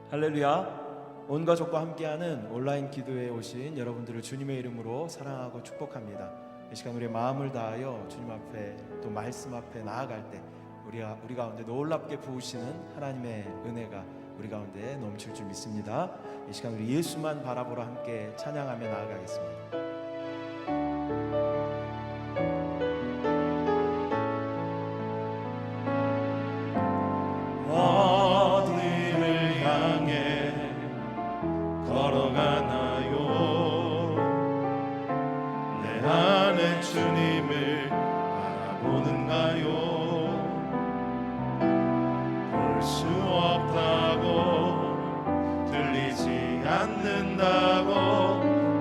할렐루야. 온 가족과 함께하는 온라인 기도회에 오신 여러분들을 주님의 이름으로 사랑하고 축복합니다. 이 시간 우리의 마음을 다하여 주님 앞에 또 말씀 앞에 나아갈 때 우리 가운데 놀랍게 부으시는 하나님의 은혜가 우리 가운데 넘칠 줄 믿습니다. 이 시간 우리 예수만 바라보러 함께 찬양하며 나아가겠습니다. 어디를 향해 걸어가나요? 내 안에 주님을 바라보는가요? 볼 수 없다고 들리지 않는다고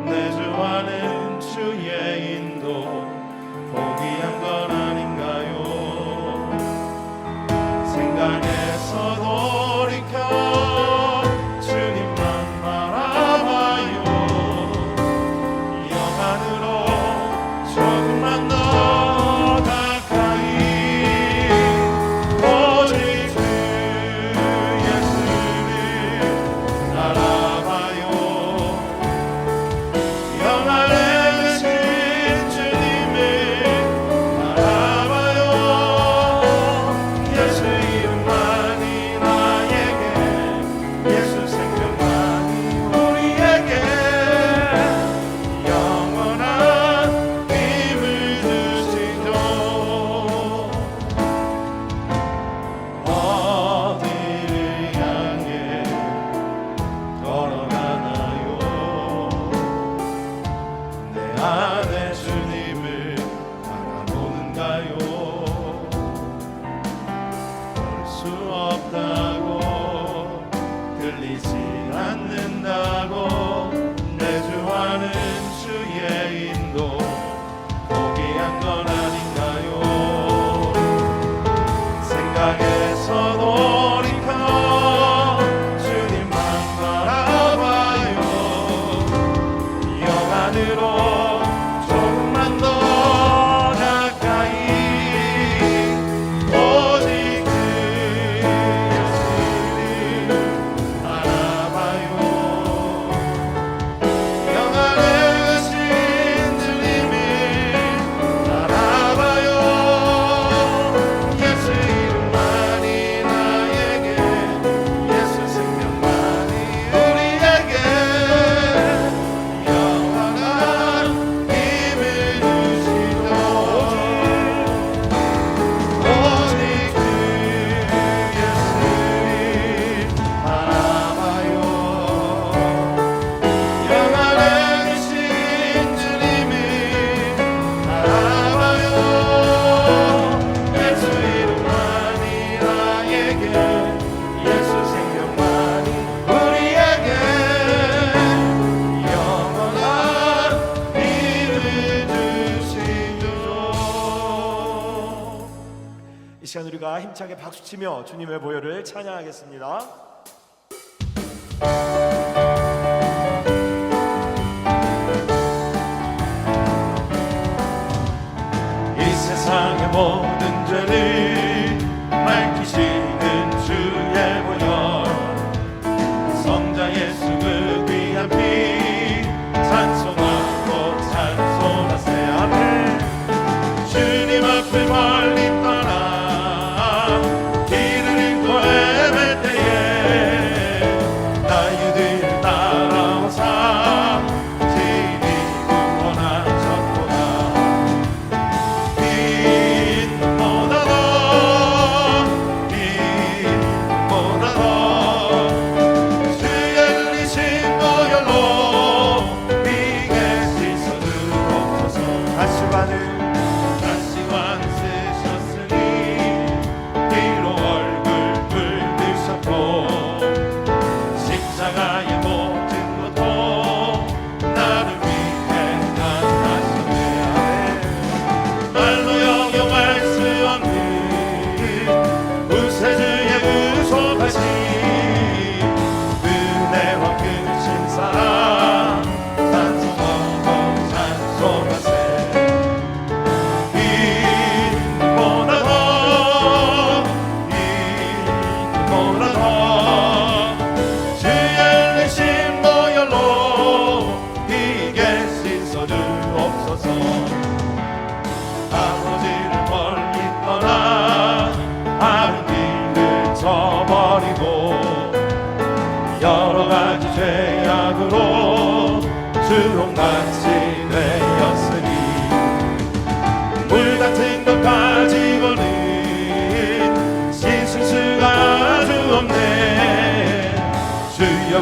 내주하는 주의 인도 포기한 건 아닌가요? 생각에서 돌이켜 주님만 바라봐요. 영 안으로 조금만 더 가까이 오직 주 예수를 알아봐요. 영 안에 계신 주님을 알아봐요. 예수 이름만이 나에게, 예수 생명만이 우리에게 영원한 힘을 주시죠. 어디를 향해 걸어가나요? 내 안에 주님을 바라보는가요? 볼 수 없다고 들리지 않는다고 내주하는 주의 인도 포기한 건 아닌가요? 생각에서 돌이켜 주님만 바라봐요. 영 안으로 조금만 더 가까이 오직 그 예수를 알아봐요. 영 안에 계신 주님을 알아봐요. 예수 이름만이 나에게, 예수 생명만이 우리에게 영원한 힘을 주시죠. 오직 그 예수를 바라봐요. 영 안에 계신 주님을 알아봐요. 예수 이름만이 나에게, 예수 생명만이 우리에게 영원한 힘을 주시죠. 이 시간 우리가 힘차게 박수치며 주님의 보혈을 찬양하겠습니다. 이 세상의 모든 죄를 밝히시는 주의 보혈, 성자 예수 그 귀한 피 찬송하고 찬송하세. 아멘. 주님 앞을 멀리 떠나 길을 잃고 헤맬 때에 나유들 따라오사 진이 구원하셨도다. 빛보다도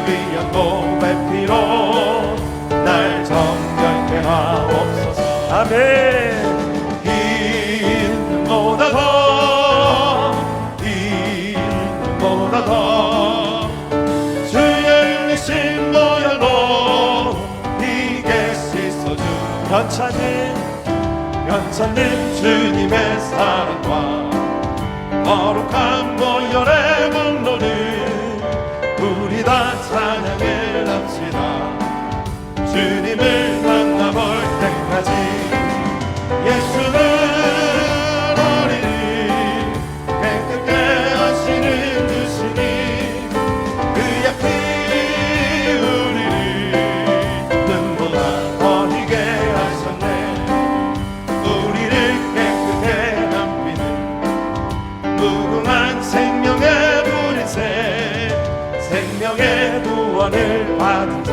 위한 몸의 피로 날 정결케 하옵소서. 아멘. 이보다 더 주의 은혜신 보혈로 이게 씻어주 현찬님 주님의 사랑과 거룩한 보혈의 분노를 우리 다 찬양을 합시다. 주님을 만나볼 때까지 예수는 우리를 깨끗게 하시는 주시니 그의 피 우리를 눈보다 더 희게 하셨네. 우리를 깨끗게 남기는 무궁한 생명의 불인새 생명의 구원을 받은 자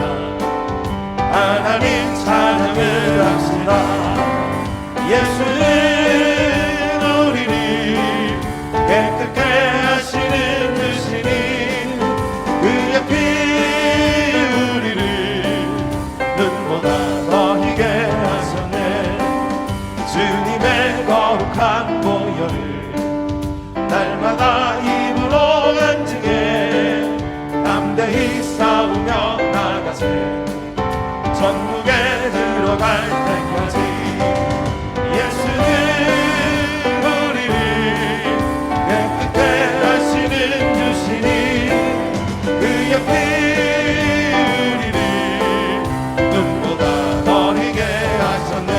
하나님 찬양을 합시다. 예수는 우리를 깨끗게 하시는 주시니 그의 피 우리를 눈보다 더 희게 하셨네. 주님의 거룩한 보혈을 날마다 입으로 간증해 담대히 싸우며 나가세. 전국에 들어갈 때까지 예수는 우리를 깨끗게 하시는 주시니 그의 피 우리를 눈보다 더 희게 하셨네.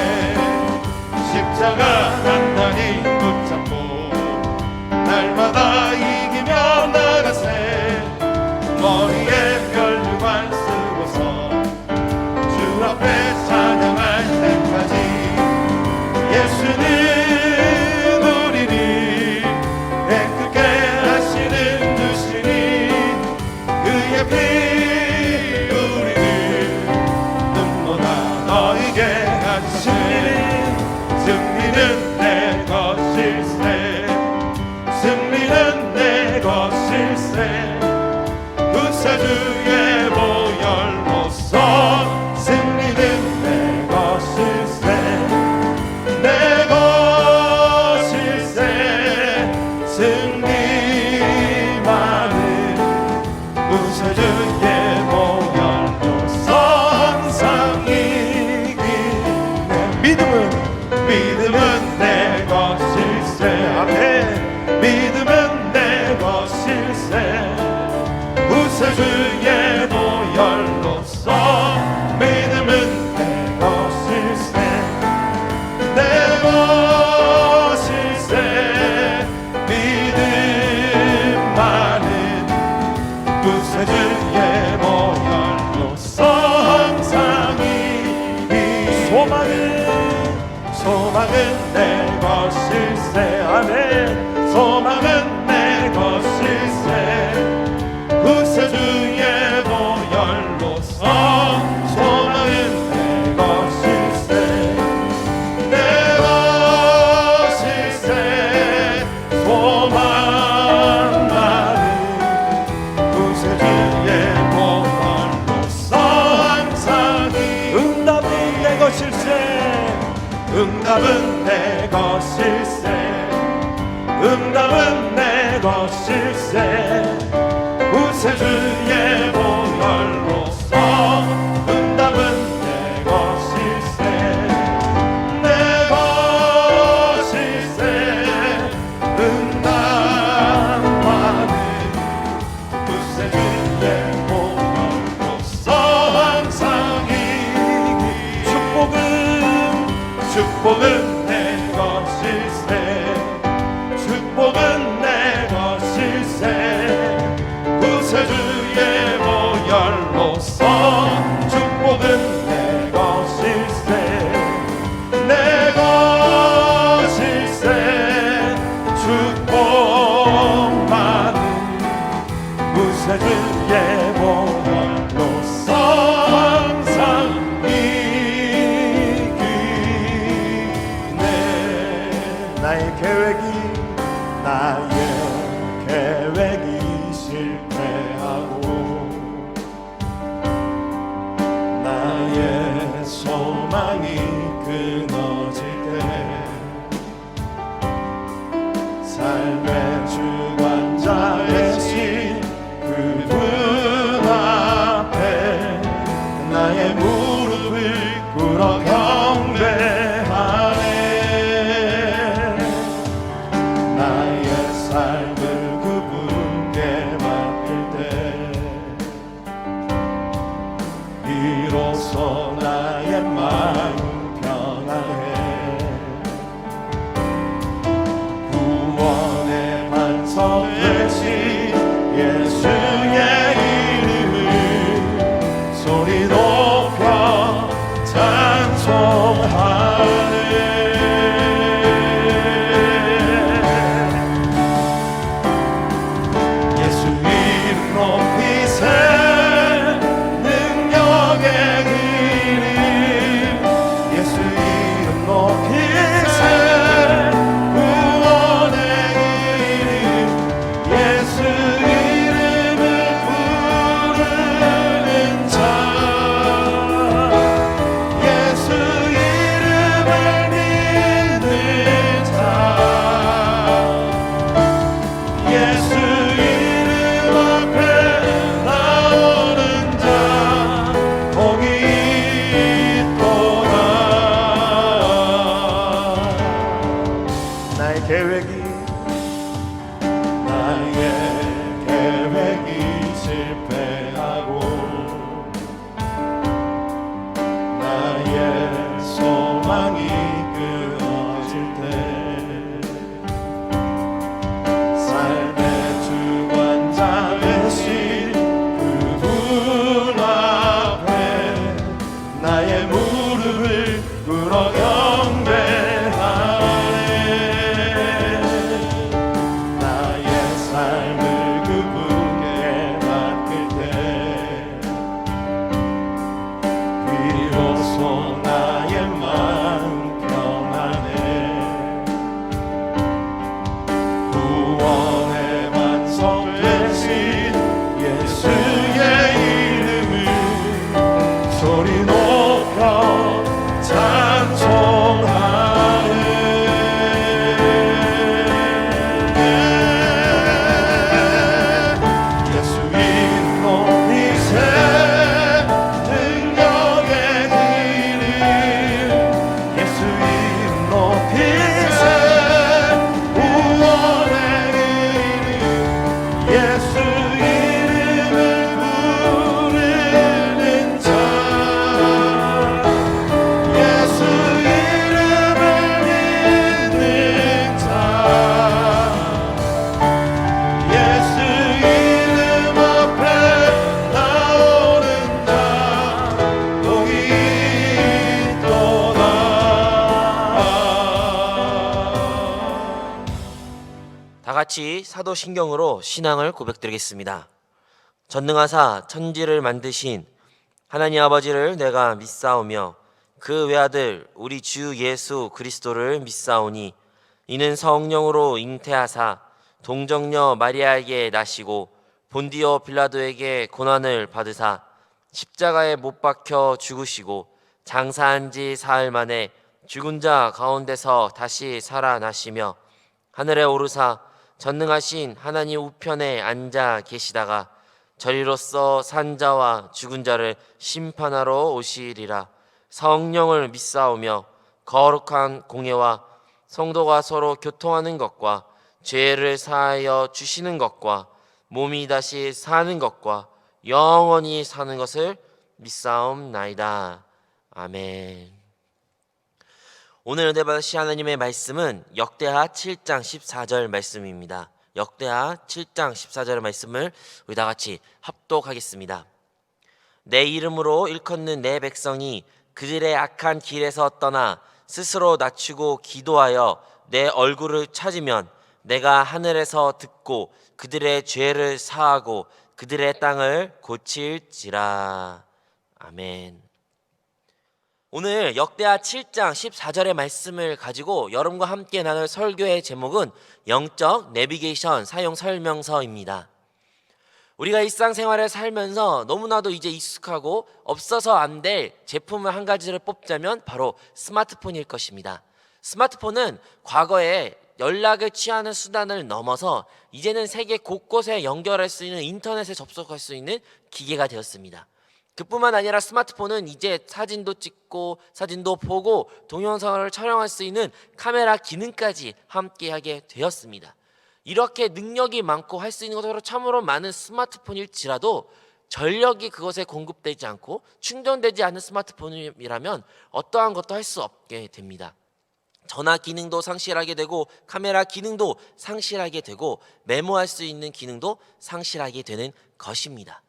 십자가 단단히 붙잡고 날마다 이기며 나가세. 머리에 별유관 쓰고서 주 앞에 찬양할 때까지 예수는 우리를 깨끗게 하시는 주시니 그의 피 우리를 눈보다 더 희게 하시니 승리는 내 것일세. 승리는 내 것일세. 구세주의 보혈로서 승리는 내 것일세. 내 것일세. 승리만은 구세주의 보혈로서 항상 이기네. 믿음은 내 것일세. 아멘. 믿음은 내 것일세. 구세주의 보혈로서 믿음은 내 것일세. 내 것일세. 믿음만은 구세주의 보혈로서 항상 이기. 소망은 내 것일세. 아멘. 소망은 내 것일세. 구세주의 보혈로서 소망은 내 것일세. 내 것일세. 소망만은 구세주의 보혈로서 항상 응답은 내 것일세. 응답은 내 것일세. 응답은 내 것일세. 구세주의 보혈로서 응답은 내 것일세. 내 것일세. 응답만은 구세주의 보혈로서 항상 이기. 축복은 내 것일세. 축복은 내 것일세. 구세주의 보혈로서 축복은 내 것일세. 내 것일세. 축복만은 구세주의 보혈로서 항상 이기네. 나의 계획이 실패하고 삶을 그분께 맡길 때 비로소 나의 마음 편안해. 구원의 반석 되신 예수의 이름을 소리 높여 찬송하네. 예수 이름 높이세 능력의 이름. 예수 이름 높이세 구원의 이름. 예수 이름을 부르는 자, 예수 이름을 믿는 자, 예수 이름 앞에 나오는 자 복이 있도다. 나의 계획이 실패하고 나의 소망이 끊어질 때 삶의 주관자 되신 그분 앞에 나의 무릎을 꿇어 경배하네. 나의 삶을 그분께 맡길 때 비로소 나의 마음 편안해. 구원의 반석 되신 예수의 이름을 소리 높여 찬송하네. 예수 이름 높이세 능력의 이름. 예수 이름 높이세 구원의 이름. 예수 이름을 부르는 자, 예수 이름을 믿는 자, 예수 이름 앞에 나오는 자 복이 있도다. 다 같이 사도신경으로 신앙을 고백드리겠습니다. 전능하사 천지를 만드신 하나님 아버지를 내가 믿사오며 그 외아들 우리 주 예수 그리스도를 믿사오니 이는 성령으로 잉태하사 동정녀 마리아에게 나시고 본디오 빌라도에게 고난을 받으사 십자가에 못 박혀 죽으시고 장사한 지 사흘 만에 죽은 자 가운데서 다시 살아나시며 하늘에 오르사 전능하신 하나님 우편에 앉아 계시다가 저리로서 산 자와 죽은 자를 심판하러 오시리라. 성령을 믿사오며 거룩한 공예와 성도가 서로 교통하는 것과 죄를 사하여 주시는 것과 몸이 다시 사는 것과 영원히 사는 것을 믿사옵나이다. 아멘. 오늘 은혜 받으실 하나님의 말씀은 역대하 7장 14절 말씀입니다. 역대하 7장 14절 말씀을 우리 다 같이 합독하겠습니다. 내 이름으로 일컫는 내 백성이 그들의 악한 길에서 떠나 스스로 낮추고 기도하여 내 얼굴을 찾으면 내가 하늘에서 듣고 그들의 죄를 사하고 그들의 땅을 고칠지라. 아멘. 오늘 역대하 7장 14절의 말씀을 가지고 여러분과 함께 나눌 설교의 제목은 영적 내비게이션 사용 설명서입니다. 우리가 일상생활을 살면서 너무나도 이제 익숙하고 없어서 안 될 제품을 한 가지를 뽑자면 바로 스마트폰일 것입니다. 스마트폰은 과거에 연락을 취하는 수단을 넘어서 이제는 세계 곳곳에 연결할 수 있는 인터넷에 접속할 수 있는 기계가 되었습니다. 그뿐만 아니라 스마트폰은 이제 사진도 찍고 사진도 보고 동영상을 촬영할 수 있는 카메라 기능까지 함께하게 되었습니다. 이렇게 능력이 많고 할 수 있는 것으로 참으로 많은 스마트폰일지라도 전력이 그것에 공급되지 않고 충전되지 않은 스마트폰이라면 어떠한 것도 할 수 없게 됩니다. 전화 기능도 상실하게 되고 카메라 기능도 상실하게 되고 메모할 수 있는 기능도 상실하게 되는 것입니다.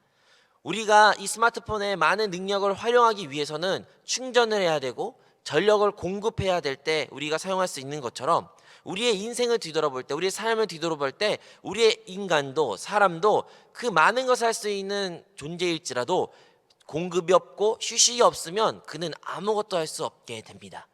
우리가 이 스마트폰의 많은 능력을 활용하기 위해서는 충전을 해야 되고 전력을 공급해야 될 때 우리가 사용할 수 있는 것처럼 우리의 인생을 뒤돌아볼 때, 우리의 삶을 뒤돌아볼 때 우리의 인간도 사람도 그 많은 것을 할 수 있는 존재일지라도 공급이 없고 휴식이 없으면 그는 아무것도 할 수 없게 됩니다.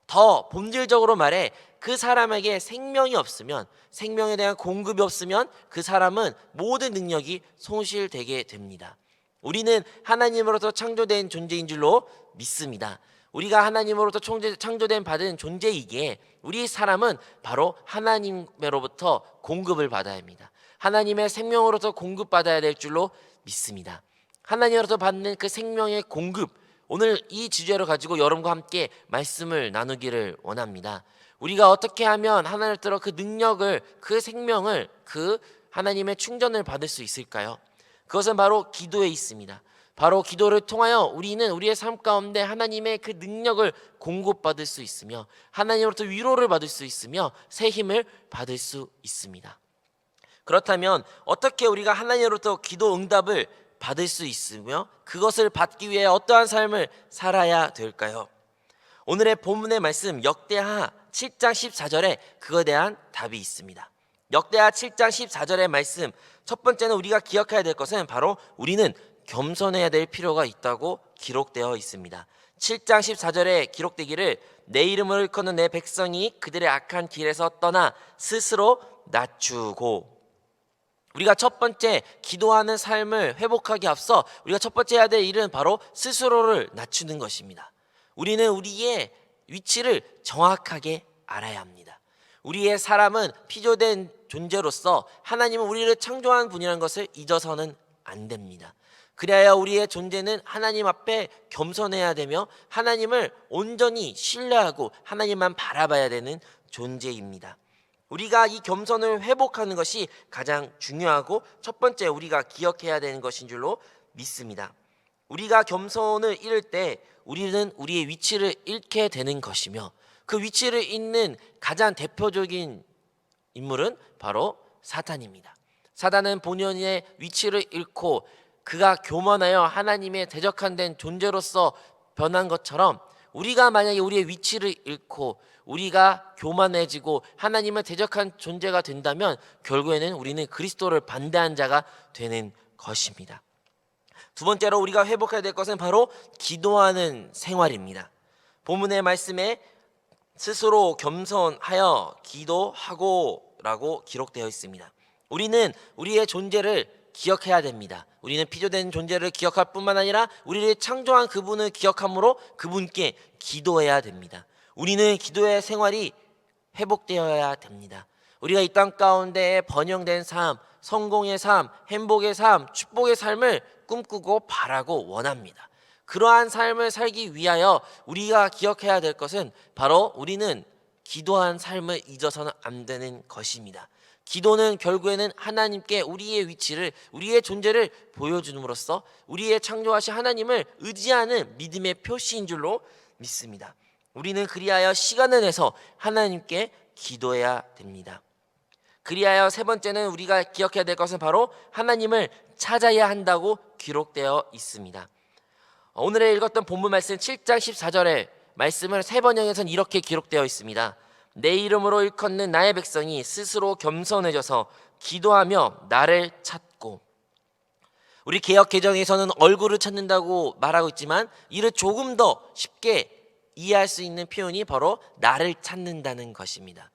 더 본질적으로 말해 그 사람에게 생명이 없으면, 생명에 대한 공급이 없으면 그 사람은 모든 능력이 손실되게 됩니다. 우리는 하나님으로부터 창조된 존재인 줄로 믿습니다. 우리가 하나님으로부터 창조된 받은 존재이기에 우리 사람은 바로 하나님으로부터 공급을 받아야 합니다. 하나님의 생명으로부터 공급받아야 될 줄로 믿습니다. 하나님으로부터 받는 그 생명의 공급, 오늘 이 주제를 가지고 여러분과 함께 말씀을 나누기를 원합니다. 우리가 어떻게 하면 하나님으로부터 그 능력을, 그 생명을, 그 하나님의 충전을 받을 수 있을까요? 그것은 바로 기도에 있습니다. 바로 기도를 통하여 우리는 우리의 삶 가운데 하나님의 그 능력을 공급받을 수 있으며 하나님으로부터 위로를 받을 수 있으며 새 힘을 받을 수 있습니다. 그렇다면 어떻게 우리가 하나님으로부터 기도 응답을 받을 수 있으며 그것을 받기 위해 어떠한 삶을 살아야 될까요? 오늘의 본문의 말씀 역대하 7장 14절에 그거에 대한 답이 있습니다. 역대하 7장 14절의 말씀, 첫 번째는 우리가 기억해야 될 것은 바로 우리는 겸손해야 될 필요가 있다고 기록되어 있습니다. 7장 14절에 기록되기를 내 이름을 일컫는 내 백성이 그들의 악한 길에서 떠나 스스로 낮추고, 우리가 첫 번째 기도하는 삶을 회복하기 앞서 우리가 첫 번째 해야 될 일은 바로 스스로를 낮추는 것입니다. 우리는 우리의 위치를 정확하게 알아야 합니다. 우리의 사람은 피조된 존재로서 하나님은 우리를 창조한 분이라는 것을 잊어서는 안 됩니다. 그래야 우리의 존재는 하나님 앞에 겸손해야 되며 하나님을 온전히 신뢰하고 하나님만 바라봐야 되는 존재입니다. 우리가 이 겸손을 회복하는 것이 가장 중요하고 첫 번째 우리가 기억해야 되는 것인 줄로 믿습니다. 우리가 겸손을 잃을 때 우리는 우리의 위치를 잃게 되는 것이며 그 위치를 잃는 가장 대표적인 인물은 바로 사탄입니다. 사단은 본연의 위치를 잃고 그가 교만하여 하나님의 대적한 존재로서 변한 것처럼 우리가 만약에 우리의 위치를 잃고 우리가 교만해지고 하나님을 대적한 존재가 된다면 결국에는 우리는 그리스도를 반대한 자가 되는 것입니다. 두 번째로 우리가 회복해야 될 것은 바로 기도하는 생활입니다. 본문의 말씀에 스스로 겸손하여 기도하고 라고 기록되어 있습니다. 우리는 우리의 존재를 기억해야 됩니다. 우리는 피조된 존재를 기억할 뿐만 아니라 우리를 창조한 그분을 기억함으로 그분께 기도해야 됩니다. 우리는 기도의 생활이 회복되어야 됩니다. 우리가 이 땅 가운데 번영된 삶, 성공의 삶, 행복의 삶, 축복의 삶을 꿈꾸고 바라고 원합니다. 그러한 삶을 살기 위하여 우리가 기억해야 될 것은 바로 우리는 기도한 삶을 잊어서는 안 되는 것입니다. 기도는 결국에는 하나님께 우리의 위치를, 우리의 존재를 보여줌으로써 우리의 창조하신 하나님을 의지하는 믿음의 표시인 줄로 믿습니다. 우리는 그리하여 시간을 내서 하나님께 기도해야 됩니다. 그리하여 세 번째는 우리가 기억해야 될 것은 바로 하나님을 찾아야 한다고 기록되어 있습니다. 오늘의 읽었던 본문 말씀 7장 14절의 말씀을 세 번역에서는 이렇게 기록되어 있습니다. 내 이름으로 일컫는 나의 백성이 스스로 겸손해져서 기도하며 나를 찾고, 우리 개역 개정에서는 얼굴을 찾는다고 말하고 있지만 이를 조금 더 쉽게 이해할 수 있는 표현이 바로 나를 찾는다는 것입니다.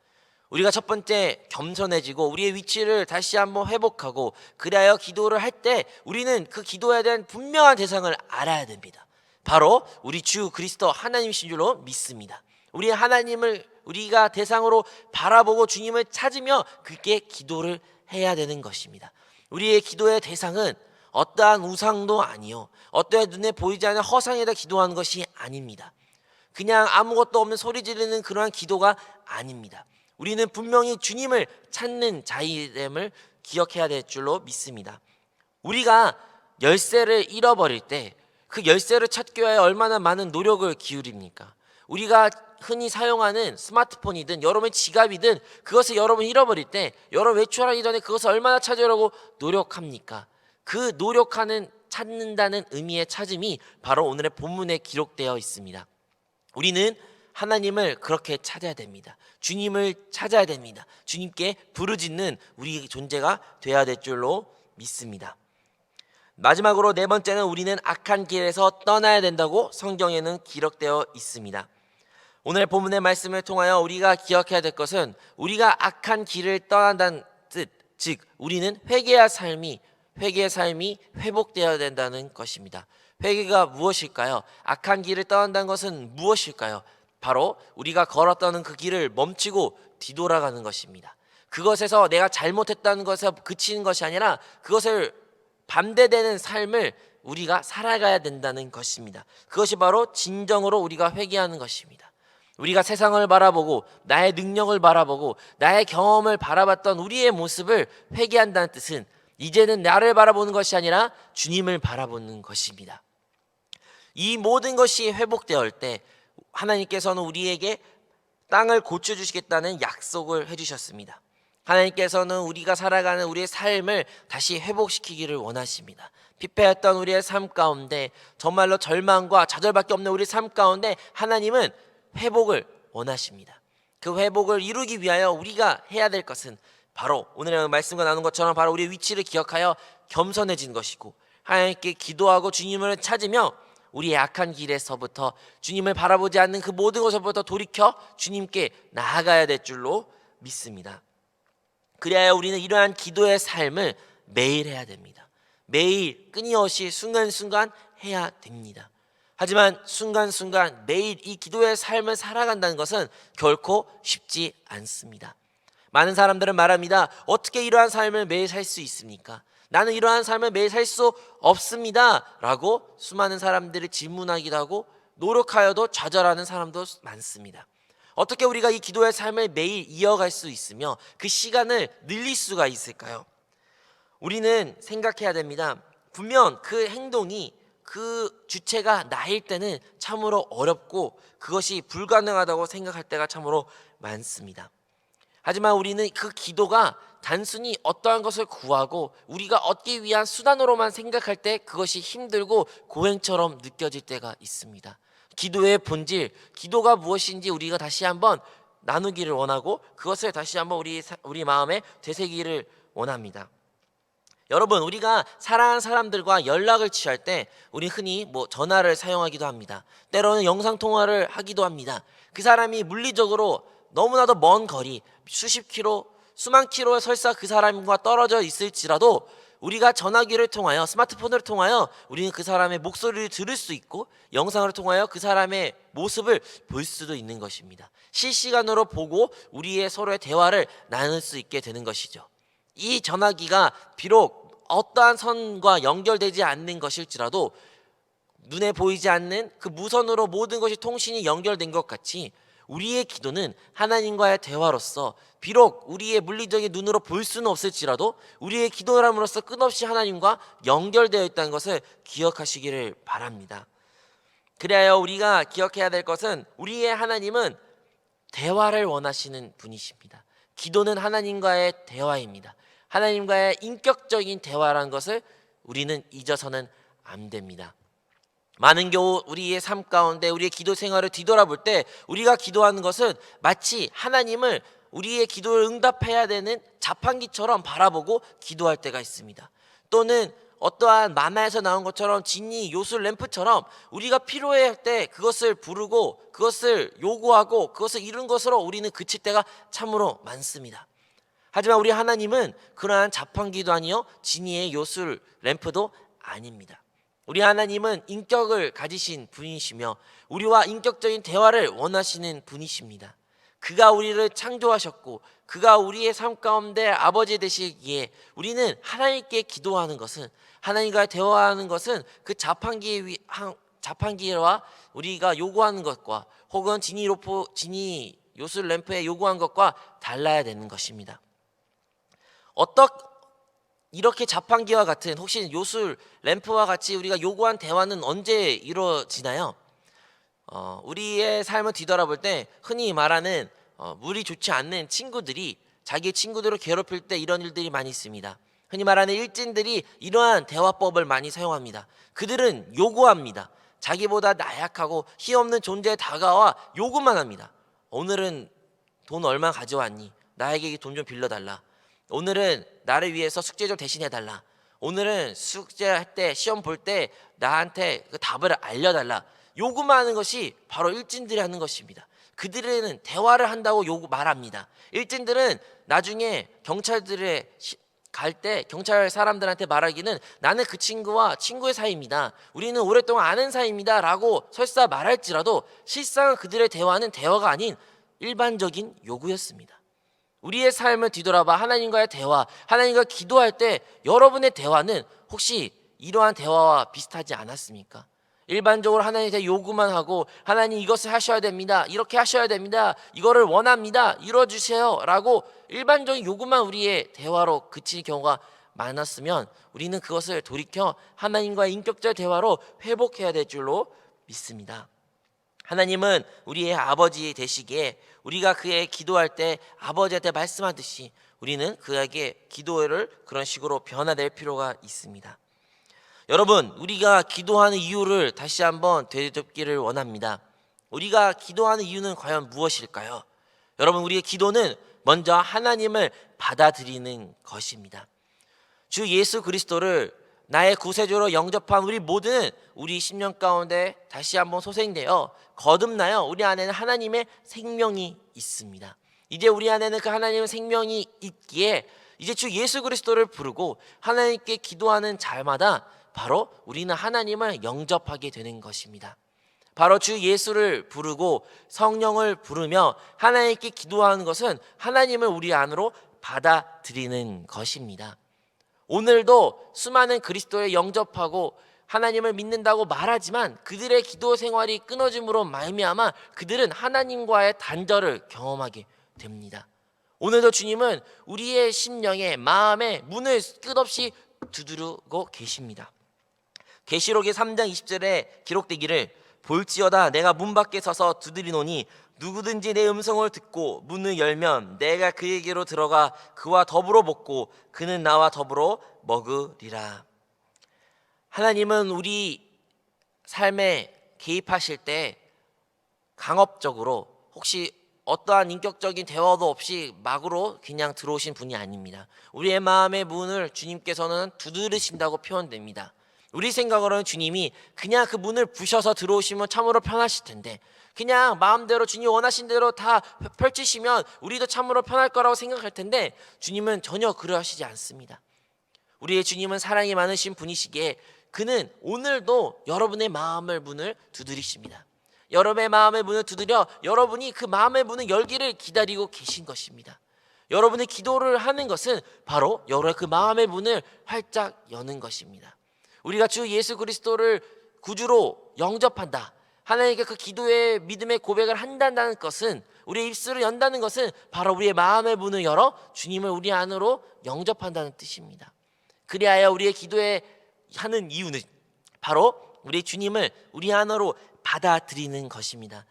우리가 첫 번째 겸손해지고 우리의 위치를 다시 한번 회복하고 그리하여 기도를 할 때 우리는 그 기도에 대한 분명한 대상을 알아야 됩니다. 바로 우리 주 그리스도 하나님이신 줄로 믿습니다. 우리 하나님을 우리가 대상으로 바라보고 주님을 찾으며 그렇게 기도를 해야 되는 것입니다. 우리의 기도의 대상은 어떠한 우상도 아니요, 어떠한 눈에 보이지 않는 허상에다 기도하는 것이 아닙니다. 그냥 아무것도 없는 소리 지르는 그러한 기도가 아닙니다. 우리는 분명히 주님을 찾는 자임을 기억해야 될 줄로 믿습니다. 우리가 열쇠를 잃어버릴 때 그 열쇠를 찾기 위해 얼마나 많은 노력을 기울입니까? 우리가 흔히 사용하는 스마트폰이든 여러분의 지갑이든 그것을 여러분 잃어버릴 때 여러분 외출하기 전에 그것을 얼마나 찾으려고 노력합니까? 그 노력하는 찾는다는 의미의 찾음이 바로 오늘의 본문에 기록되어 있습니다. 우리는 하나님을 그렇게 찾아야 됩니다. 주님을 찾아야 됩니다. 주님께 부르짖는 우리 존재가 되어야 될 줄로 믿습니다. 마지막으로 네 번째는 우리는 악한 길에서 떠나야 된다고 성경에는 기록되어 있습니다. 오늘 본문의 말씀을 통하여 우리가 기억해야 될 것은 우리가 악한 길을 떠난다는 뜻, 즉 우리는 회개의 삶이 회복되어야 된다는 것입니다. 회개가 무엇일까요? 악한 길을 떠난다는 것은 무엇일까요? 바로 우리가 걸었던 그 길을 멈추고 뒤돌아가는 것입니다. 그것에서 내가 잘못했다는 것에 그치는 것이 아니라 그것을 반대되는 삶을 우리가 살아가야 된다는 것입니다. 그것이 바로 진정으로 우리가 회개하는 것입니다. 우리가 세상을 바라보고 나의 능력을 바라보고 나의 경험을 바라봤던 우리의 모습을 회개한다는 뜻은 이제는 나를 바라보는 것이 아니라 주님을 바라보는 것입니다. 이 모든 것이 회복되었을 때 하나님께서는 우리에게 땅을 고쳐주시겠다는 약속을 해주셨습니다. 하나님께서는 우리가 살아가는 우리의 삶을 다시 회복시키기를 원하십니다. 피폐했던 우리의 삶 가운데 정말로 절망과 좌절밖에 없는 우리의 삶 가운데 하나님은 회복을 원하십니다. 그 회복을 이루기 위하여 우리가 해야 될 것은 바로 오늘의 말씀과 나눈 것처럼 바로 우리의 위치를 기억하여 겸손해진 것이고 하나님께 기도하고 주님을 찾으며 우리의 악한 길에서부터 주님을 바라보지 않는 그 모든 것에서부터 돌이켜 주님께 나아가야 될 줄로 믿습니다. 그래야 우리는 이러한 기도의 삶을 매일 해야 됩니다. 매일 끊임없이 순간순간 해야 됩니다. 하지만 순간순간 매일 이 기도의 삶을 살아간다는 것은 결코 쉽지 않습니다. 많은 사람들은 말합니다. 어떻게 이러한 삶을 매일 살 수 있습니까? 나는 이러한 삶을 매일 살 수 없습니다 라고 수많은 사람들이 질문하기도 하고 노력하여도 좌절하는 사람도 많습니다. 어떻게 우리가 이 기도의 삶을 매일 이어갈 수 있으며 그 시간을 늘릴 수가 있을까요? 우리는 생각해야 됩니다. 분명 그 행동이 그 주체가 나일 때는 참으로 어렵고 그것이 불가능하다고 생각할 때가 참으로 많습니다. 하지만 우리는 그 기도가 단순히 어떠한 것을 구하고 우리가 얻기 위한 수단으로만 생각할 때 그것이 힘들고 고행처럼 느껴질 때가 있습니다. 기도의 본질, 기도가 무엇인지 우리가 다시 한번 나누기를 원하고 그것을 다시 한번 우리 마음에 되새기기를 원합니다. 여러분, 우리가 사랑하는 사람들과 연락을 취할 때 우리 흔히 전화를 사용하기도 합니다. 때로는 영상통화를 하기도 합니다. 그 사람이 물리적으로 너무나도 먼 거리, 수십 킬로, 수만 킬로의 설사 그 사람과 떨어져 있을지라도 우리가 전화기를 통하여 스마트폰을 통하여 우리는 그 사람의 목소리를 들을 수 있고 영상을 통하여 그 사람의 모습을 볼 수도 있는 것입니다. 실시간으로 보고 우리의 서로의 대화를 나눌 수 있게 되는 것이죠. 이 전화기가 비록 어떠한 선과 연결되지 않는 것일지라도 눈에 보이지 않는 그 무선으로 모든 것이 통신이 연결된 것 같이 우리의 기도는 하나님과의 대화로서 비록 우리의 물리적인 눈으로 볼 수는 없을지라도 우리의 기도함으로써 끝없이 하나님과 연결되어 있다는 것을 기억하시기를 바랍니다. 그래야 우리가 기억해야 될 것은 우리의 하나님은 대화를 원하시는 분이십니다. 기도는 하나님과의 대화입니다. 하나님과의 인격적인 대화라는 것을 우리는 잊어서는 안 됩니다. 많은 경우 우리의 삶 가운데 우리의 기도 생활을 뒤돌아볼 때 우리가 기도하는 것은 마치 하나님을 우리의 기도를 응답해야 되는 자판기처럼 바라보고 기도할 때가 있습니다. 또는 어떠한 만화에서 나온 것처럼 지니 요술 램프처럼 우리가 필요할 때 그것을 부르고 그것을 요구하고 그것을 이룬 것으로 우리는 그칠 때가 참으로 많습니다. 하지만 우리 하나님은 그러한 자판기도 아니요 지니의 요술 램프도 아닙니다. 우리 하나님은 인격을 가지신 분이시며 우리와 인격적인 대화를 원하시는 분이십니다. 그가 우리를 창조하셨고 그가 우리의 삶 가운데 아버지 되시기에 우리는 하나님께 기도하는 것은 하나님과 대화하는 것은 그 자판기와 우리가 요구하는 것과 혹은 지니 요술 램프에 요구한 것과 달라야 되는 것입니다. 이렇게 자판기와 같은 혹시 요술 램프와 같이 우리가 요구한 대화는 언제 이루어지나요? 우리의 삶을 뒤돌아볼 때 흔히 말하는 물이 좋지 않는 친구들이 자기 친구들을 괴롭힐 때 이런 일들이 많이 있습니다. 흔히 말하는 일진들이 이러한 대화법을 많이 사용합니다. 그들은 요구합니다. 자기보다 나약하고 힘없는 존재에 다가와 요구만 합니다. 오늘은 돈 얼마 가져왔니? 나에게 돈 좀 빌려달라. 오늘은 나를 위해서 숙제 좀 대신해달라. 오늘은 숙제할 때 시험 볼 때 나한테 그 답을 알려달라. 요구만 하는 것이 바로 일진들이 하는 것입니다. 그들은 대화를 한다고 말합니다. 일진들은 나중에 경찰들에 갈 때 경찰 사람들한테 말하기는 나는 그 친구와 친구의 사이입니다. 우리는 오랫동안 아는 사이입니다 라고 설사 말할지라도 실상 그들의 대화는 대화가 아닌 일반적인 요구였습니다. 우리의 삶을 뒤돌아봐 하나님과의 대화, 하나님과 기도할 때 여러분의 대화는 혹시 이러한 대화와 비슷하지 않았습니까? 일반적으로 하나님한테 요구만 하고 하나님 이것을 하셔야 됩니다. 이렇게 하셔야 됩니다. 이거를 원합니다. 이루어주세요 라고 일반적인 요구만 우리의 대화로 그칠 경우가 많았으면 우리는 그것을 돌이켜 하나님과의 인격적 대화로 회복해야 될 줄로 믿습니다. 하나님은 우리의 아버지 되시기에 우리가 그의 기도할 때 아버지한테 말씀하듯이 우리는 그에게 기도를 그런 식으로 변화될 필요가 있습니다. 여러분, 우리가 기도하는 이유를 다시 한번 되짚기를 원합니다. 우리가 기도하는 이유는 과연 무엇일까요? 여러분, 우리의 기도는 먼저 하나님을 받아들이는 것입니다. 주 예수 그리스도를 나의 구세주로 영접한 우리 모두는 우리 심령 가운데 다시 한번 소생되어 거듭나요. 우리 안에는 하나님의 생명이 있습니다. 이제 우리 안에는 그 하나님의 생명이 있기에 이제 주 예수 그리스도를 부르고 하나님께 기도하는 자마다 바로 우리는 하나님을 영접하게 되는 것입니다. 바로 주 예수를 부르고 성령을 부르며 하나님께 기도하는 것은 하나님을 우리 안으로 받아들이는 것입니다. 오늘도 수많은 그리스도에 영접하고 하나님을 믿는다고 말하지만 그들의 기도 생활이 끊어짐으로 말미암아 그들은 하나님과의 단절을 경험하게 됩니다. 오늘도 주님은 우리의 심령의 마음의 문을 끝없이 두드리고 계십니다. 계시록의 3장 20절에 기록되기를 볼지어다 내가 문 밖에 서서 두드리노니 누구든지 내 음성을 듣고 문을 열면 내가 그에게로 들어가 그와 더불어 먹고 그는 나와 더불어 먹으리라. 하나님은 우리 삶에 개입하실 때 강압적으로 혹시 어떠한 인격적인 대화도 없이 막으로 그냥 들어오신 분이 아닙니다. 우리의 마음의 문을 주님께서는 두드리신다고 표현됩니다. 우리 생각으로는 주님이 그냥 그 문을 부셔서 들어오시면 참으로 편하실 텐데 그냥 마음대로 주님 원하신 대로 다 펼치시면 우리도 참으로 편할 거라고 생각할 텐데 주님은 전혀 그러하시지 않습니다. 우리의 주님은 사랑이 많으신 분이시기에 그는 오늘도 여러분의 마음의 문을 두드리십니다. 여러분의 마음의 문을 두드려 여러분이 그 마음의 문을 열기를 기다리고 계신 것입니다. 여러분의 기도를 하는 것은 바로 여러분의 그 마음의 문을 활짝 여는 것입니다. 우리가 주 예수 그리스도를 구주로 영접한다, 하나님께 그 기도의 믿음의 고백을 한다는 것은 우리의 입술을 연다는 것은 바로 우리의 마음의 문을 열어 주님을 우리 안으로 영접한다는 뜻입니다. 그리하여 우리의 기도에 하는 이유는 바로 우리 주님을 우리 안으로 받아들이는 것입니다.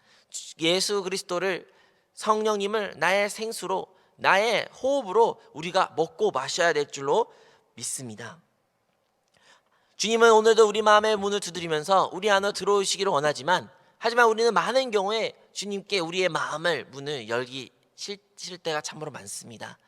예수 그리스도를 성령님을 나의 생수로 나의 호흡으로 우리가 먹고 마셔야 될 줄로 믿습니다. 주님은 오늘도 우리 마음의 문을 두드리면서 우리 안으로 들어오시기를 원하지만 하지만 우리는 많은 경우에 주님께 우리의 마음을 문을 열기 싫을 때가 참으로 많습니다.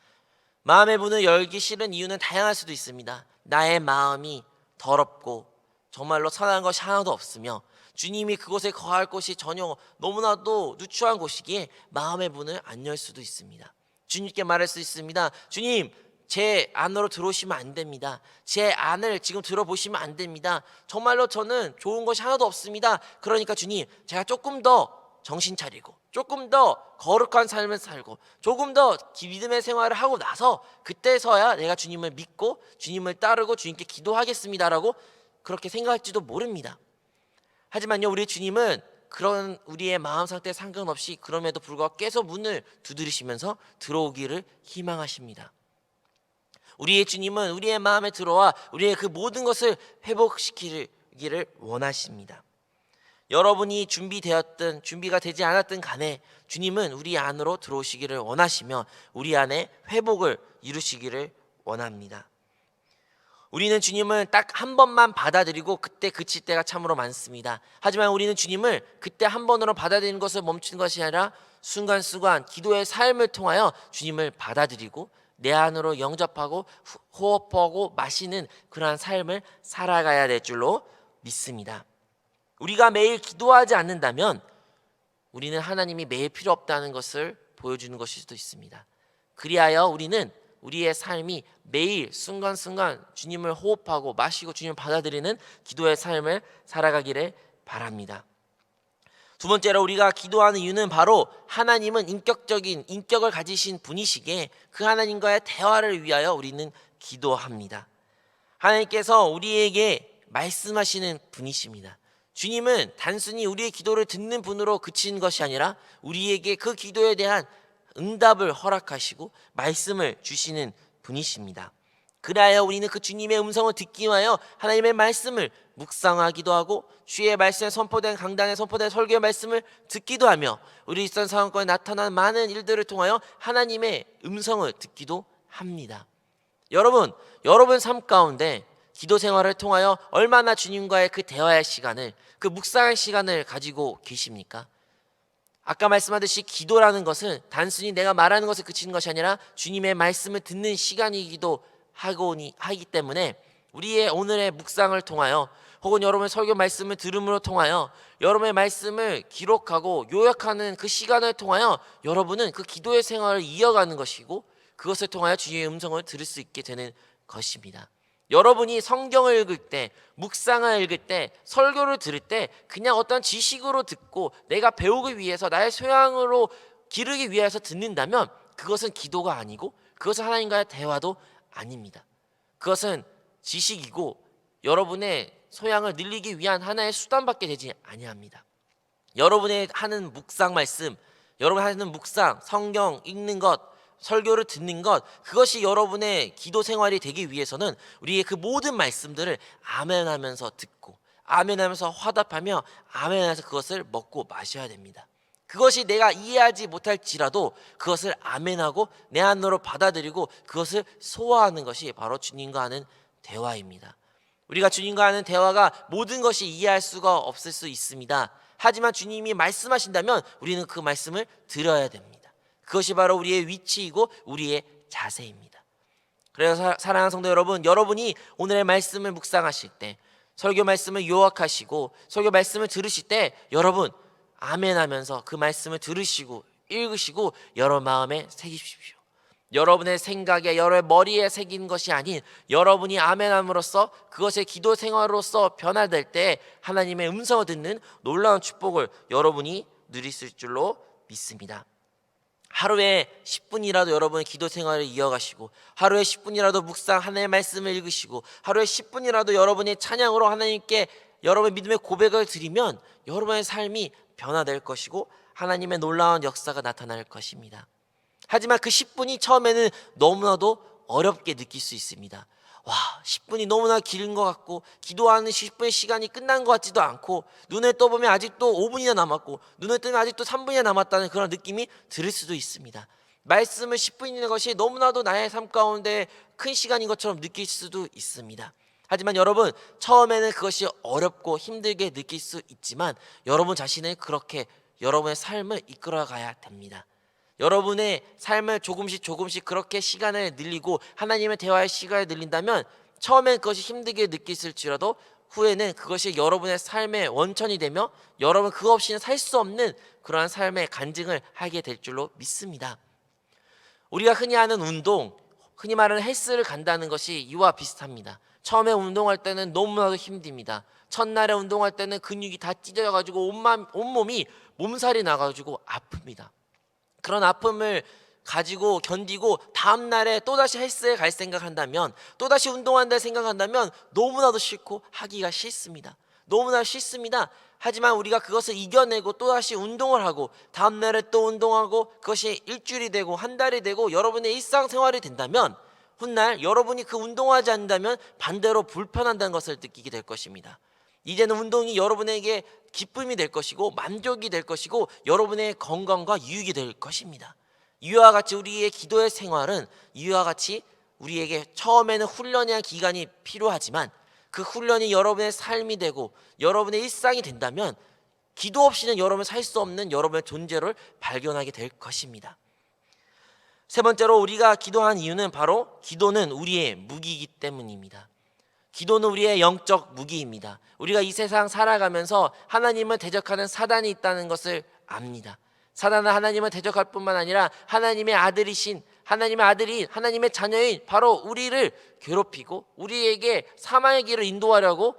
마음의 문을 열기 싫은 이유는 다양할 수도 있습니다. 나의 마음이 더럽고 정말로 선한 것이 하나도 없으며 주님이 그곳에 거할 곳이 전혀 너무나도 누추한 곳이기에 마음의 문을 안 열 수도 있습니다. 주님께 말할 수 있습니다. 주님, 제 안으로 들어오시면 안 됩니다. 제 안을 지금 들어보시면 안 됩니다. 정말로 저는 좋은 것이 하나도 없습니다. 그러니까 주님, 제가 조금 더 정신 차리고 조금 더 거룩한 삶을 살고 조금 더 믿음의 생활을 하고 나서 그때서야 내가 주님을 믿고 주님을 따르고 주님께 기도하겠습니다라고 그렇게 생각할지도 모릅니다. 하지만요, 우리 주님은 그런 우리의 마음 상태에 상관없이 그럼에도 불구하고 계속 문을 두드리시면서 들어오기를 희망하십니다. 우리의 주님은 우리의 마음에 들어와 우리의 그 모든 것을 회복시키기를 원하십니다. 여러분이 준비되었든 준비가 되지 않았든 간에 주님은 우리 안으로 들어오시기를 원하시며 우리 안에 회복을 이루시기를 원합니다. 우리는 주님을 딱 한 번만 받아들이고 그때 그칠 때가 참으로 많습니다. 하지만 우리는 주님을 그때 한 번으로 받아들이는 것을 멈추는 것이 아니라 순간순간 기도의 삶을 통하여 주님을 받아들이고 내 안으로 영접하고 호흡하고 마시는 그러한 삶을 살아가야 될 줄로 믿습니다. 우리가 매일 기도하지 않는다면 우리는 하나님이 매일 필요 없다는 것을 보여주는 것일 수도 있습니다. 그리하여 우리는 우리의 삶이 매일 순간순간 주님을 호흡하고 마시고 주님을 받아들이는 기도의 삶을 살아가기를 바랍니다. 두 번째로 우리가 기도하는 이유는 바로 하나님은 인격적인 인격을 가지신 분이시기에 그 하나님과의 대화를 위하여 우리는 기도합니다. 하나님께서 우리에게 말씀하시는 분이십니다. 주님은 단순히 우리의 기도를 듣는 분으로 그친 것이 아니라 우리에게 그 기도에 대한 응답을 허락하시고 말씀을 주시는 분이십니다. 그리하여 우리는 그 주님의 음성을 듣기 위하여 하나님의 말씀을 묵상하기도 하고 주의 말씀에 선포된 강단에 선포된 설교의 말씀을 듣기도 하며 우리 일상 상황권에 나타난 많은 일들을 통하여 하나님의 음성을 듣기도 합니다. 여러분 삶 가운데 기도 생활을 통하여 얼마나 주님과의 그 대화의 시간을 그 묵상의 시간을 가지고 계십니까? 아까 말씀하듯이 기도라는 것은 단순히 내가 말하는 것에 그치는 것이 아니라 주님의 말씀을 듣는 시간이기도 하기 때문에 우리의 오늘의 묵상을 통하여 혹은 여러분의 설교 말씀을 들음으로 통하여 여러분의 말씀을 기록하고 요약하는 그 시간을 통하여 여러분은 그 기도의 생활을 이어가는 것이고 그것을 통하여 주님의 음성을 들을 수 있게 되는 것입니다. 여러분이 성경을 읽을 때, 묵상을 읽을 때, 설교를 들을 때 그냥 어떤 지식으로 듣고 내가 배우기 위해서 나의 소양으로 기르기 위해서 듣는다면 그것은 기도가 아니고 그것은 하나님과의 대화도 아닙니다. 그것은 지식이고 여러분의 소양을 늘리기 위한 하나의 수단밖에 되지 아니합니다. 여러분의 하는 묵상 말씀, 여러분 하는 묵상, 성경 읽는 것, 설교를 듣는 것, 그것이 여러분의 기도 생활이 되기 위해서는 우리의 그 모든 말씀들을 아멘하면서 듣고 아멘하면서 화답하며 아멘하면서 그것을 먹고 마셔야 됩니다. 그것이 내가 이해하지 못할지라도 그것을 아멘하고 내 안으로 받아들이고 그것을 소화하는 것이 바로 주님과 하는 대화입니다. 우리가 주님과 하는 대화가 모든 것이 이해할 수가 없을 수 있습니다. 하지만 주님이 말씀하신다면 우리는 그 말씀을 들어야 됩니다. 그것이 바로 우리의 위치이고 우리의 자세입니다. 그래서 사랑하는 성도 여러분, 여러분이 오늘의 말씀을 묵상하실 때, 설교 말씀을 요약하시고 설교 말씀을 들으실 때 여러분 아멘하면서 그 말씀을 들으시고 읽으시고 여러분 마음에 새기십시오. 여러분의 생각에 여러분의 머리에 새긴 것이 아닌 여러분이 아멘함으로써 그것의 기도 생활로서 변화될 때 하나님의 음성을 듣는 놀라운 축복을 여러분이 누리실 줄로 믿습니다. 하루에 10분이라도 여러분의 기도 생활을 이어가시고 하루에 10분이라도 묵상 하나님의 말씀을 읽으시고 하루에 10분이라도 여러분의 찬양으로 하나님께 여러분의 믿음의 고백을 드리면 여러분의 삶이 변화될 것이고 하나님의 놀라운 역사가 나타날 것입니다. 하지만 그 10분이 처음에는 너무나도 어렵게 느낄 수 있습니다. 와, 10분이 너무나 긴 것 같고 기도하는 10분의 시간이 끝난 것 같지도 않고 눈을 떠보면 아직도 5분이나 남았고 눈을 뜨면 아직도 3분이나 남았다는 그런 느낌이 들 수도 있습니다. 말씀을 10분이라는 것이 너무나도 나의 삶 가운데 큰 시간인 것처럼 느낄 수도 있습니다. 하지만 여러분 처음에는 그것이 어렵고 힘들게 느낄 수 있지만 여러분 자신을 그렇게 여러분의 삶을 이끌어가야 됩니다. 여러분의 삶을 조금씩 그렇게 시간을 늘리고 하나님의 대화의 시간을 늘린다면 처음엔 그것이 힘들게 느낄지라도 후에는 그것이 여러분의 삶의 원천이 되며 여러분 그거 없이는 살 수 없는 그러한 삶의 간증을 하게 될 줄로 믿습니다. 우리가 흔히 하는 운동, 흔히 말하는 헬스를 간다는 것이 이와 비슷합니다. 처음에 운동할 때는 너무나도 힘듭니다. 첫날에 운동할 때는 근육이 다 찢어져가지고 온몸이 몸살이 나가지고 아픕니다. 그런 아픔을 가지고 견디고 다음날에 또다시 헬스에 갈 생각한다면 또다시 운동한다 생각한다면 너무나도 싫고 하기가 싫습니다. 너무나 싫습니다. 하지만 우리가 그것을 이겨내고 또다시 운동을 하고 다음날에 또 운동하고 그것이 일주일이 되고 한 달이 되고 여러분의 일상생활이 된다면 훗날 여러분이 그 운동하지 않는다면 반대로 불편한다는 것을 느끼게 될 것입니다. 이제는 운동이 여러분에게 기쁨이 될 것이고 만족이 될 것이고 여러분의 건강과 유익이 될 것입니다. 이와 같이 우리의 기도의 생활은 이와 같이 우리에게 처음에는 훈련에 대한 기간이 필요하지만 그 훈련이 여러분의 삶이 되고 여러분의 일상이 된다면 기도 없이는 여러분은 살 수 없는 여러분의 존재를 발견하게 될 것입니다. 세 번째로 우리가 기도한 이유는 바로 기도는 우리의 무기이기 때문입니다. 기도는 우리의 영적 무기입니다. 우리가 이 세상 살아가면서 하나님을 대적하는 사단이 있다는 것을 압니다. 사단은 하나님을 대적할 뿐만 아니라 하나님의 아들이신 하나님의 아들인 하나님의 자녀인 바로 우리를 괴롭히고 우리에게 사망의 길을 인도하려고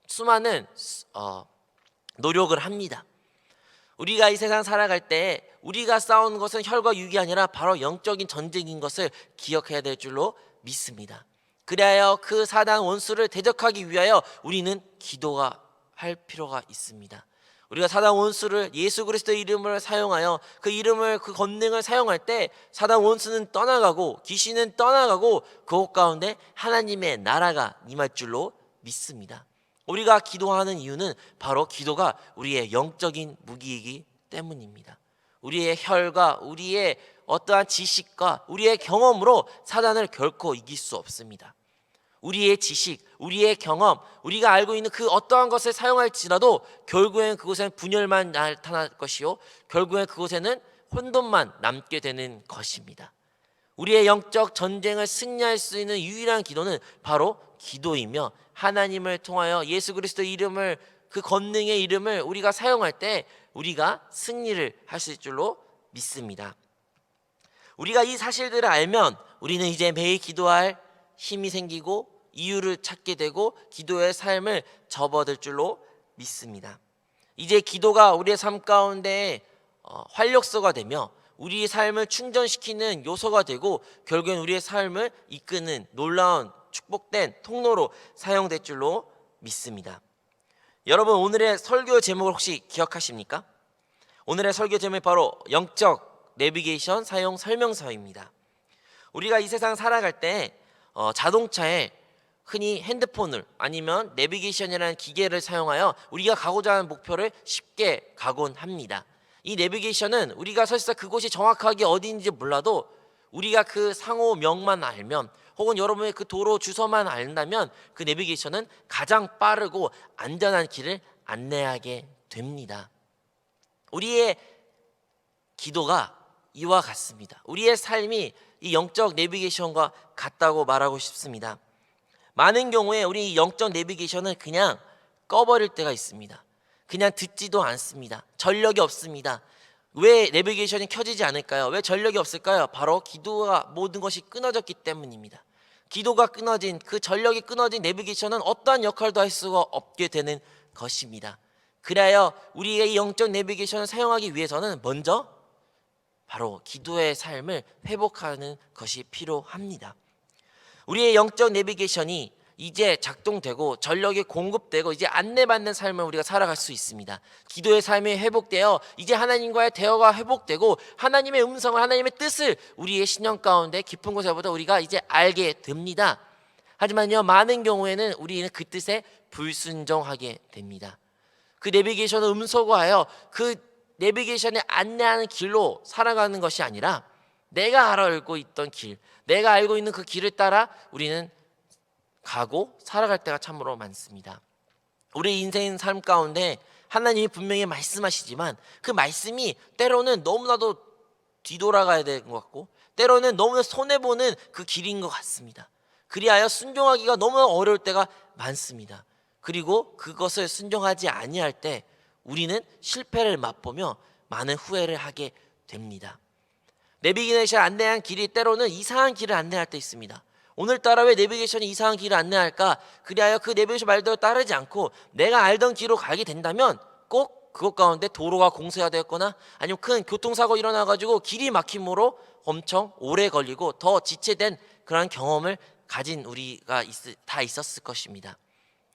수많은 노력을 합니다. 우리가 이 세상 살아갈 때 우리가 싸우는 것은 혈과 육이 아니라 바로 영적인 전쟁인 것을 기억해야 될 줄로 믿습니다. 그리하여 그 사단 원수를 대적하기 위하여 우리는 기도가 할 필요가 있습니다. 우리가 사단 원수를 예수 그리스도의 이름을 사용하여 그 이름을 그 권능을 사용할 때 사단 원수는 떠나가고 귀신은 떠나가고 그곳 가운데 하나님의 나라가 임할 줄로 믿습니다. 우리가 기도하는 이유는 바로 기도가 우리의 영적인 무기이기 때문입니다. 우리의 혈과 우리의 어떠한 지식과 우리의 경험으로 사단을 결코 이길 수 없습니다. 우리의 지식, 우리의 경험, 우리가 알고 있는 그 어떠한 것을 사용할지라도 결국엔 그곳에는 분열만 나타날 것이요 결국엔 그곳에는 혼돈만 남게 되는 것입니다. 우리의 영적 전쟁을 승리할 수 있는 유일한 기도는 바로 기도이며 하나님을 통하여 예수 그리스도의 이름을 그 권능의 이름을 우리가 사용할 때 우리가 승리를 하실 줄로 믿습니다. 우리가 이 사실들을 알면 우리는 이제 매일 기도할 힘이 생기고 이유를 찾게 되고 기도의 삶을 접어들 줄로 믿습니다. 이제 기도가 우리의 삶 가운데 활력소가 되며 우리의 삶을 충전시키는 요소가 되고 결국엔 우리의 삶을 이끄는 놀라운 축복된 통로로 사용될 줄로 믿습니다. 여러분, 오늘의 설교 제목을 혹시 기억하십니까? 오늘의 설교 제목이 바로 영적 내비게이션 사용 설명서입니다. 우리가 이 세상 살아갈 때 자동차에 흔히 핸드폰을 아니면 내비게이션이라는 기계를 사용하여 우리가 가고자 하는 목표를 쉽게 가곤 합니다. 이 내비게이션은 우리가 설사 그곳이 정확하게 어디인지 몰라도 우리가 그 상호명만 알면 혹은 여러분의 그 도로 주소만 안다면 그 내비게이션은 가장 빠르고 안전한 길을 안내하게 됩니다. 우리의 기도가 이와 같습니다. 우리의 삶이 이 영적 내비게이션과 같다고 말하고 싶습니다. 많은 경우에 우리 영적 내비게이션은 그냥 꺼버릴 때가 있습니다. 그냥 듣지도 않습니다. 전력이 없습니다. 왜 내비게이션이 켜지지 않을까요? 왜 전력이 없을까요? 바로 기도가 모든 것이 끊어졌기 때문입니다. 기도가 끊어진 그 전력이 끊어진 내비게이션은 어떠한 역할도 할 수가 없게 되는 것입니다. 그래야 우리의 이 영적 내비게이션을 사용하기 위해서는 먼저 바로 기도의 삶을 회복하는 것이 필요합니다. 우리의 영적 내비게이션이 이제 작동되고 전력이 공급되고 이제 안내받는 삶을 우리가 살아갈 수 있습니다. 기도의 삶이 회복되어 이제 하나님과의 대화가 회복되고 하나님의 음성을 하나님의 뜻을 우리의 신령 가운데 깊은 곳에보다 우리가 이제 알게 됩니다. 하지만요, 많은 경우에는 우리는 그 뜻에 불순종하게 됩니다. 그 내비게이션을 음소거하여 그 내비게이션에 안내하는 길로 살아가는 것이 아니라 내가 알고 있던 길, 내가 알고 있는 그 길을 따라 우리는 가고 살아갈 때가 참으로 많습니다. 우리 인생 삶 가운데 하나님이 분명히 말씀하시지만 그 말씀이 때로는 너무나도 뒤돌아가야 되는 것 같고 때로는 너무나 손해보는 그 길인 것 같습니다. 그리하여 순종하기가 너무나 어려울 때가 많습니다. 그리고 그것을 순종하지 아니할 때 우리는 실패를 맛보며 많은 후회를 하게 됩니다. 내비게이션 안내한 길이 때로는 이상한 길을 안내할 때 있습니다. 오늘따라 왜 내비게이션이 이상한 길을 안내할까? 그리하여 그 내비게이션 말대로 따르지 않고 내가 알던 길로 가게 된다면 꼭 그것 가운데 도로가 공사가 되었거나 아니면 큰 교통사고 일어나가지고 길이 막힘으로 엄청 오래 걸리고 더 지체된 그런 경험을 가진 우리가 다 있었을 것입니다.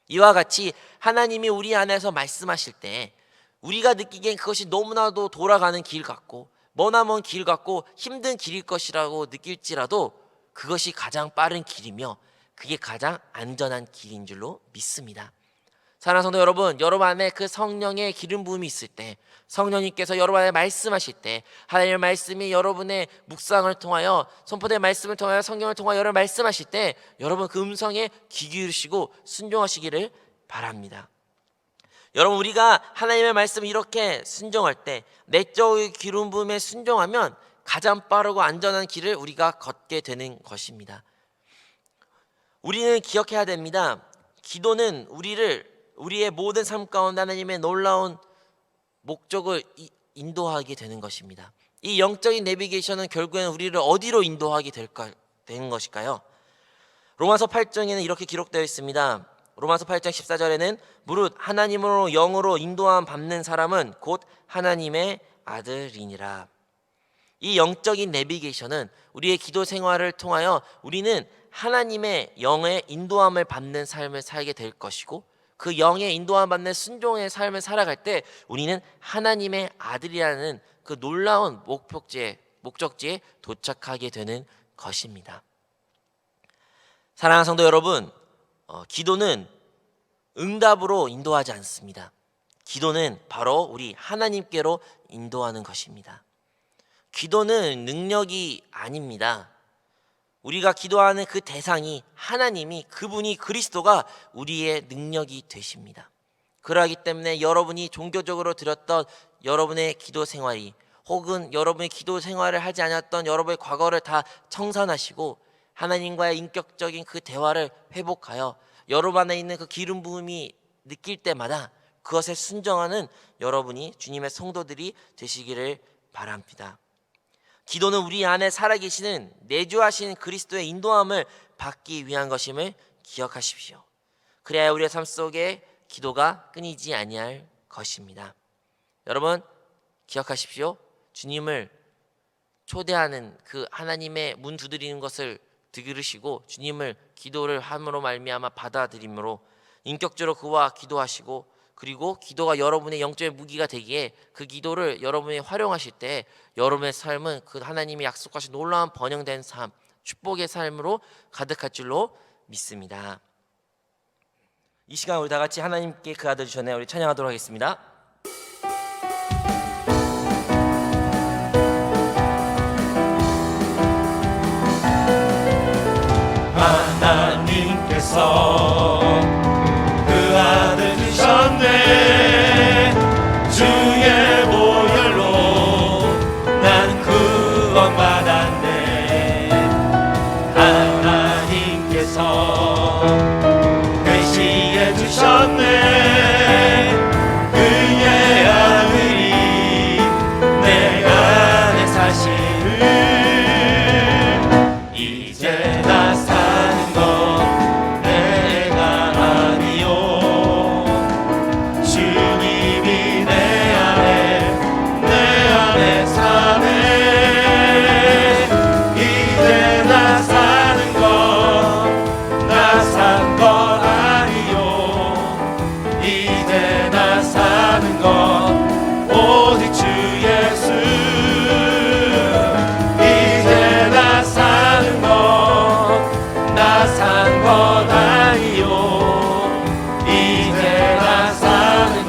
이와 같이 하나님이 우리 안에서 말씀하실 때 우리가 느끼기엔 그것이 너무나도 돌아가는 길 같고 머나먼 길 같고 힘든 길일 것이라고 느낄지라도 그것이 가장 빠른 길이며 그게 가장 안전한 길인 줄로 믿습니다. 사랑하는 성도 여러분, 여러분 안에 그 성령의 기름 부음이 있을 때, 성령님께서 여러분 안에 말씀하실 때, 하나님의 말씀이 여러분의 묵상을 통하여, 선포된 말씀을 통하여, 성경을 통하여 여러분 말씀하실 때 여러분 그 음성에 귀 기울이시고 순종하시기를 바랍니다. 여러분, 우리가 하나님의 말씀을 이렇게 순종할 때, 내적 기름 부음에 순종하면 가장 빠르고 안전한 길을 우리가 걷게 되는 것입니다. 우리는 기억해야 됩니다. 기도는 우리의 모든 삶 가운데 하나님의 놀라운 목적을 인도하게 되는 것입니다. 이 영적인 내비게이션은 결국에는 우리를 어디로 인도하게 되는 것일까요? 로마서 8장에는 이렇게 기록되어 있습니다. 로마서 8장 14절에는 무릇 하나님으로 영으로 인도함 받는 사람은 곧 하나님의 아들이니라. 이 영적인 내비게이션은 우리의 기도 생활을 통하여 우리는 하나님의 영의 인도함을 받는 삶을 살게 될 것이고, 그 영의 인도함 받는 순종의 삶을 살아갈 때 우리는 하나님의 아들이라는 그 놀라운 목적지에 도착하게 되는 것입니다. 사랑하는 성도 여러분, 기도는 응답으로 인도하지 않습니다. 기도는 바로 우리 하나님께로 인도하는 것입니다. 기도는 능력이 아닙니다. 우리가 기도하는 그 대상이 하나님이, 그분이 그리스도가 우리의 능력이 되십니다. 그러하기 때문에 여러분이 종교적으로 드렸던 여러분의 기도 생활이, 혹은 여러분의 기도 생활을 하지 않았던 여러분의 과거를 다 청산하시고 하나님과의 인격적인 그 대화를 회복하여 여러분 안에 있는 그 기름 부음이 느낄 때마다 그것에 순종하는 여러분이 주님의 성도들이 되시기를 바랍니다. 기도는 우리 안에 살아계시는 내주하신 그리스도의 인도함을 받기 위한 것임을 기억하십시오. 그래야 우리의 삶 속에 기도가 끊이지 아니할 것입니다. 여러분, 기억하십시오. 주님을 초대하는 그 하나님의 문 두드리는 것을 들으시고 주님을 기도를 함으로 말미암아 받아들임으로 인격적으로 그와 기도하시고, 그리고 기도가 여러분의 영적인 무기가 되기에 그 기도를 여러분이 활용하실 때 여러분의 삶은 그 하나님이 약속하신 놀라운 번영된 삶, 축복의 삶으로 가득할 줄로 믿습니다. 이 시간 우리 다 같이 하나님께 그 아들 주셨네, 우리 찬양하도록 하겠습니다. 하나님께서 그 아들 주셨네. 주의 보혈로 난 구원받았네. 하나님께서 계시해 주셨네. 그의 아들이 내 안에 사시는 이제 나 사는 건 내가 아니요 주님이 내 안에 사네. 이제 나 사는 건 나 산 건 아니요 이제 나 사는 건 오직 주 예수. 이제 나 사는 건 나 산 건 아니요 이제 나 사는 건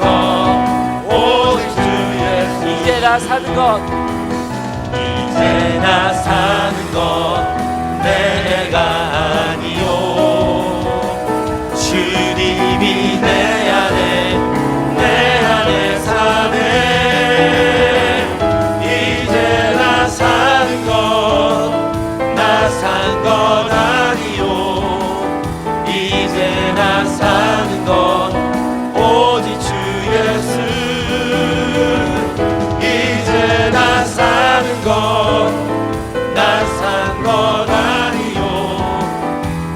오직 주 예수. 이제 나 사는 것, 이제 나 사는 건 내가 아니요 주님이 내 안에 사네. 이제 나 사는 건 나 산 건 아니요 이제 나 사는 건 오직 주 예수. 이제 나 사는 건 나 산 건 아니요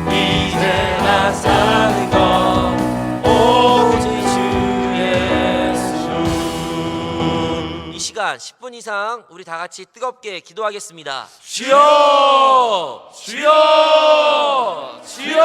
이제 나 사는 건 오직 주 예수. 이 시간 10분 이상 우리 다 같이 뜨겁게 기도하겠습니다. 주여 주여 주여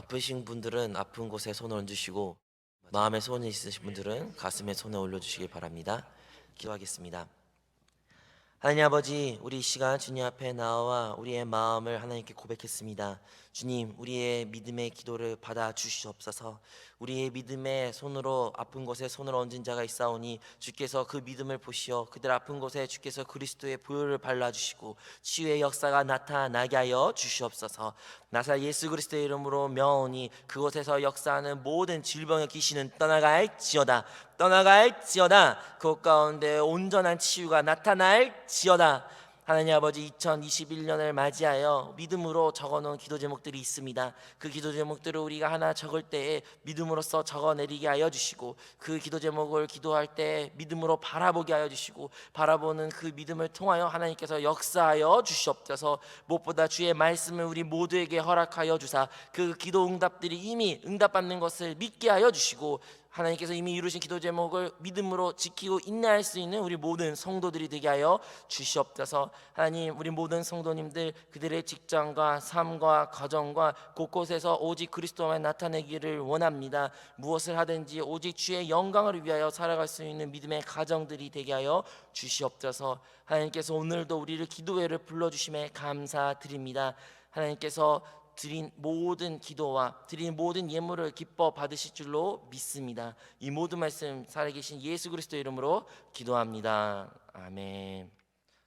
아프신 분들은 아픈 곳에 손을 얹으시고 마음에 소원이 있으신 분들은 가슴에 손을 올려주시기 바랍니다. 기도하겠습니다. 하나님 아버지, 우리 이 시간 주님 앞에 나와 우리의 마음을 하나님께 고백했습니다. 주님, 우리의 믿음의 기도를 받아 주시옵소서. 우리의 믿음의 손으로 아픈 곳에 손을 얹은 자가 있사오니 주께서 그 믿음을 보시어 그들 아픈 곳에 주께서 그리스도의 보혈을 발라주시고 치유의 역사가 나타나게 하여 주시옵소서. 나사 예수 그리스도의 이름으로 명하오니 그곳에서 역사하는 모든 질병의 귀신은 떠나갈지어다. 그곳 가운데 온전한 치유가 나타날지어다. 하나님 아버지, 2021년을 맞이하여 믿음으로 적어놓은 기도 제목들이 있습니다. 그 기도 제목들을 우리가 하나 적을 때에 믿음으로써 적어내리게 하여 주시고, 그 기도 제목을 기도할 때 믿음으로 바라보게 하여 주시고, 바라보는 그 믿음을 통하여 하나님께서 역사하여 주시옵소서. 무엇보다 주의 말씀을 우리 모두에게 허락하여 주사 그 기도 응답들이 이미 응답받는 것을 믿게 하여 주시고, 하나님께서 이미 이루신 기도 제목을 믿음으로 지키고 인내할 수 있는 우리 모든 성도들이 되게 하여 주시옵소서. 하나님, 우리 모든 성도님들 그들의 직장과 삶과 가정과 곳곳에서 오직 그리스도만 나타내기를 원합니다. 무엇을 하든지 오직 주의 영광을 위하여 살아갈 수 있는 믿음의 가정들이 되게 하여 주시옵소서. 하나님께서 오늘도 우리를 기도회를 불러주심에 감사드립니다. 하나님께서 드린 모든 기도와 드린 모든 예물을 기뻐 받으실 줄로 믿습니다. 이 모든 말씀 살아계신 예수 그리스도 이름으로 기도합니다. 아멘.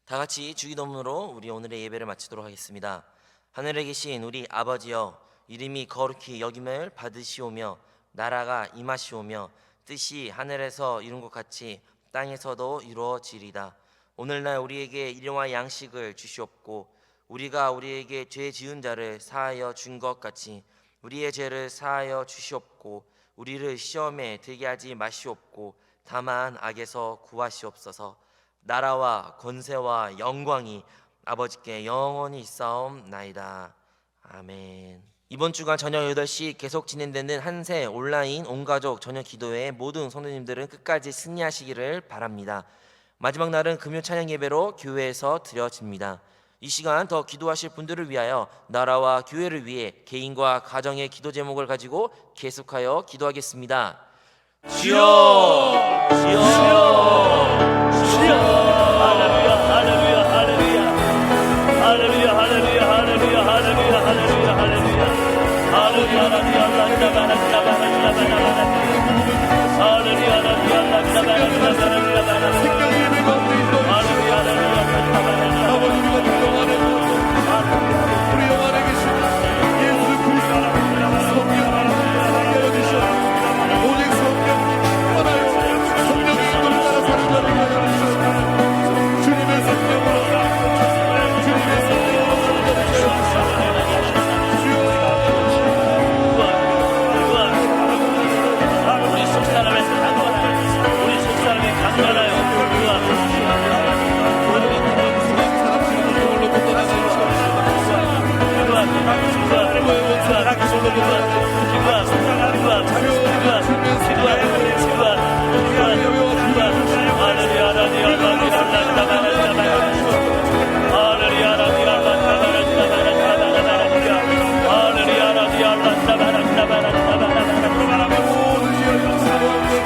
다 같이 주기도문으로 우리 오늘의 예배를 마치도록 하겠습니다. 하늘에 계신 우리 아버지여, 이름이 거룩히 여김을 받으시오며 나라가 임하시오며 뜻이 하늘에서 이룬 것 같이 땅에서도 이루어지리다. 오늘날 우리에게 일용할 양식을 주시옵고 우리가 우리에게 죄 지은 자를 사하여 준 것 같이 우리의 죄를 사하여 주시옵고 우리를 시험에 들게 하지 마시옵고 다만 악에서 구하시옵소서. 나라와 권세와 영광이 아버지께 영원히 있사옵나이다. 아멘. 이번 주간 저녁 8시 계속 진행되는 한세 온라인 온가족 저녁 기도회 모든 성도님들은 끝까지 승리하시기를 바랍니다. 마지막 날은 금요 찬양 예배로 교회에서 드려집니다. 이 시간 더 기도하실 분들을 위하여 나라와 교회를 위해 개인과 가정의 기도 제목을 가지고 계속하여 기도하겠습니다. 주여, 주여, 주여. 할렐루야, 할렐루야, 할렐루야, 할렐루야, 할렐루야, 할렐루야, 할렐루야, 할렐루야, 할렐루야, 우리 영 안에 계신 예수 그리스도 성령 하나님 주시옵소서. 오직 성령 하나님 성령의 인도를 따라 사는 자를 위하여 주시옵소서. 주님의 성령으로 주님의 성령으로 주시옵소서. 우리 속사람의 강건하여 우리 속사람이 강건하여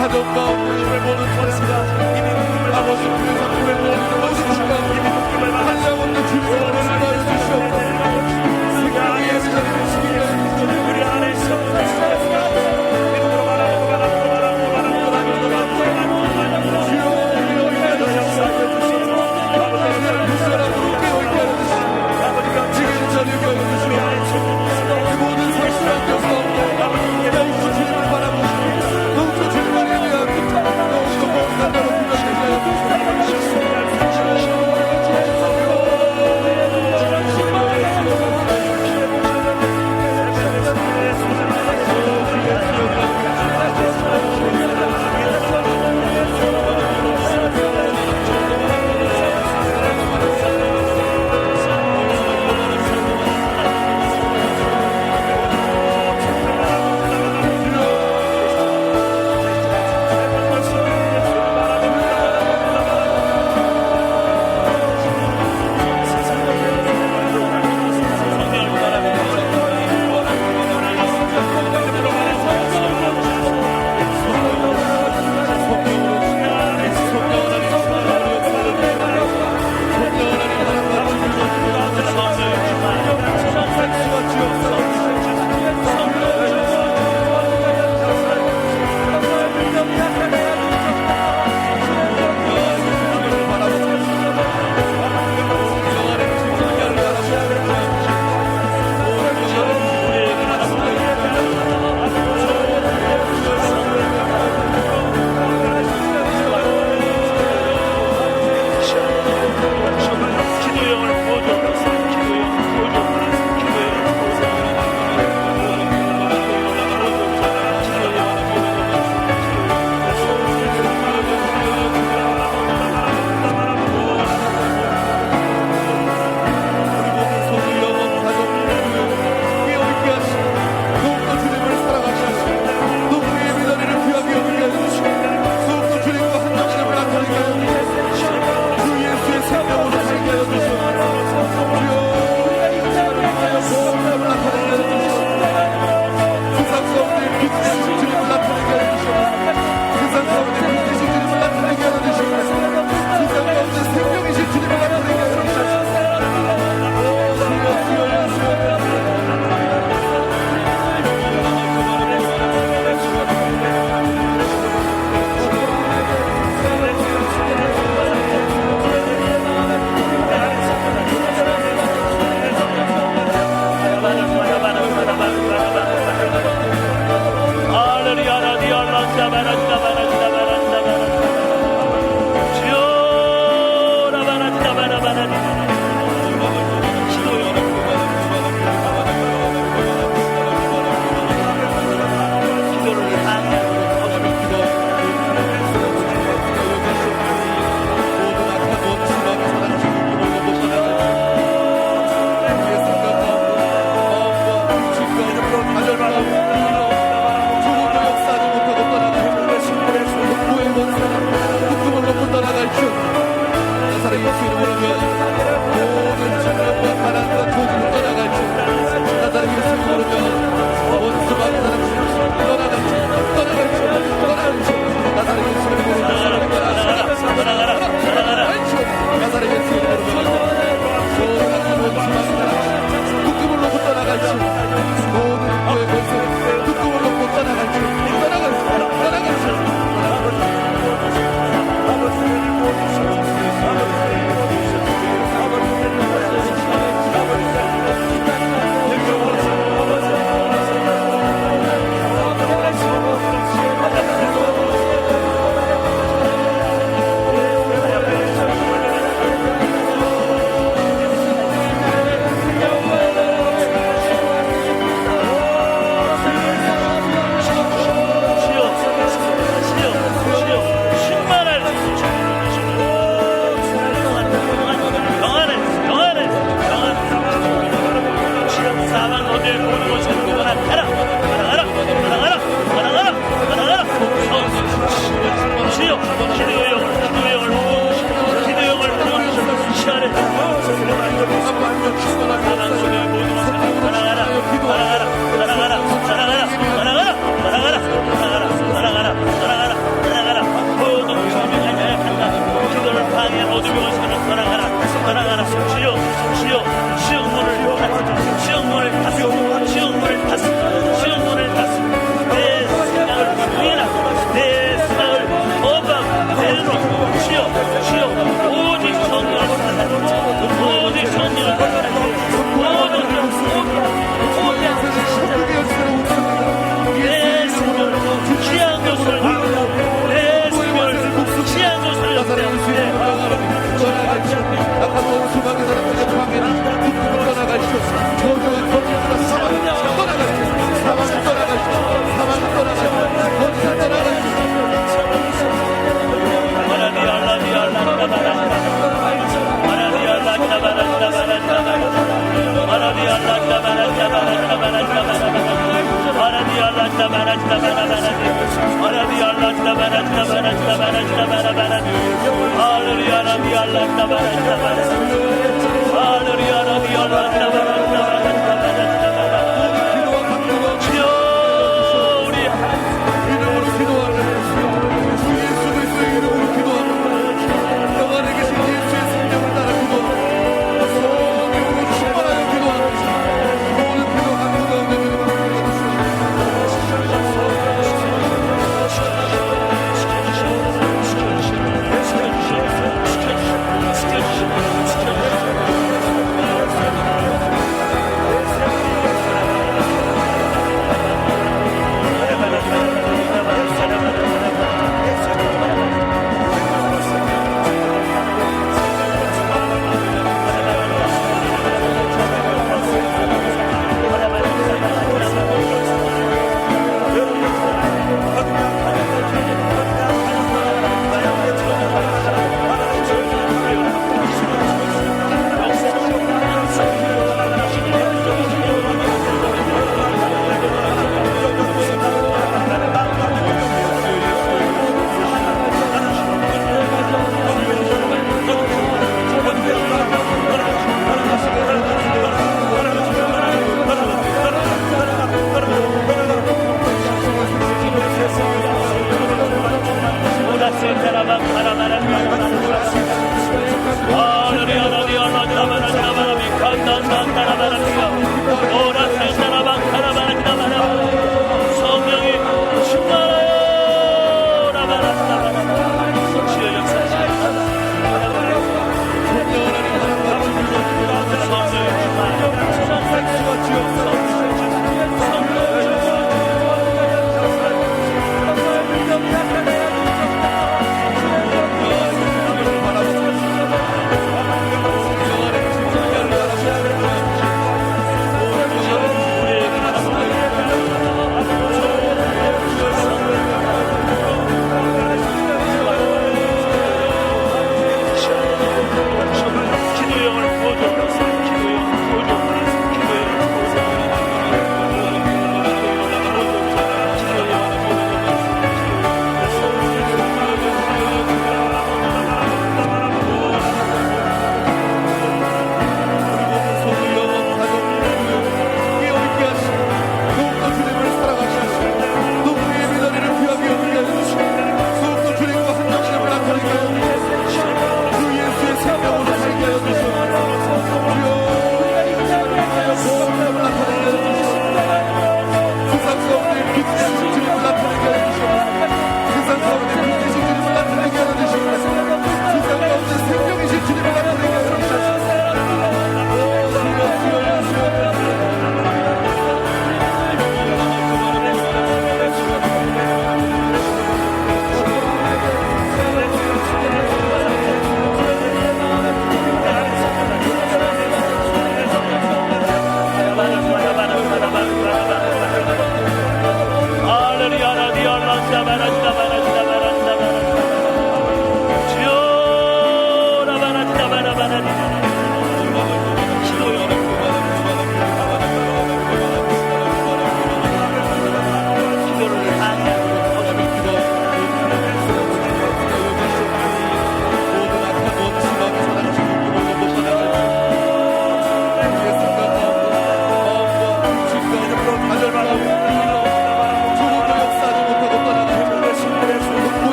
가정 가운데 모든 권세가 아버지 그래서 그의 모든 것이 주가 한량없는 주님의 은혜를 받아 주시옵소서. 성령의 예수를 주시기를 우리 안에 지금 저녁에 그 모든 성실한 교사 주님을 바라보시고 주님만에 대한 너무도 못한 대로 부탁드려요.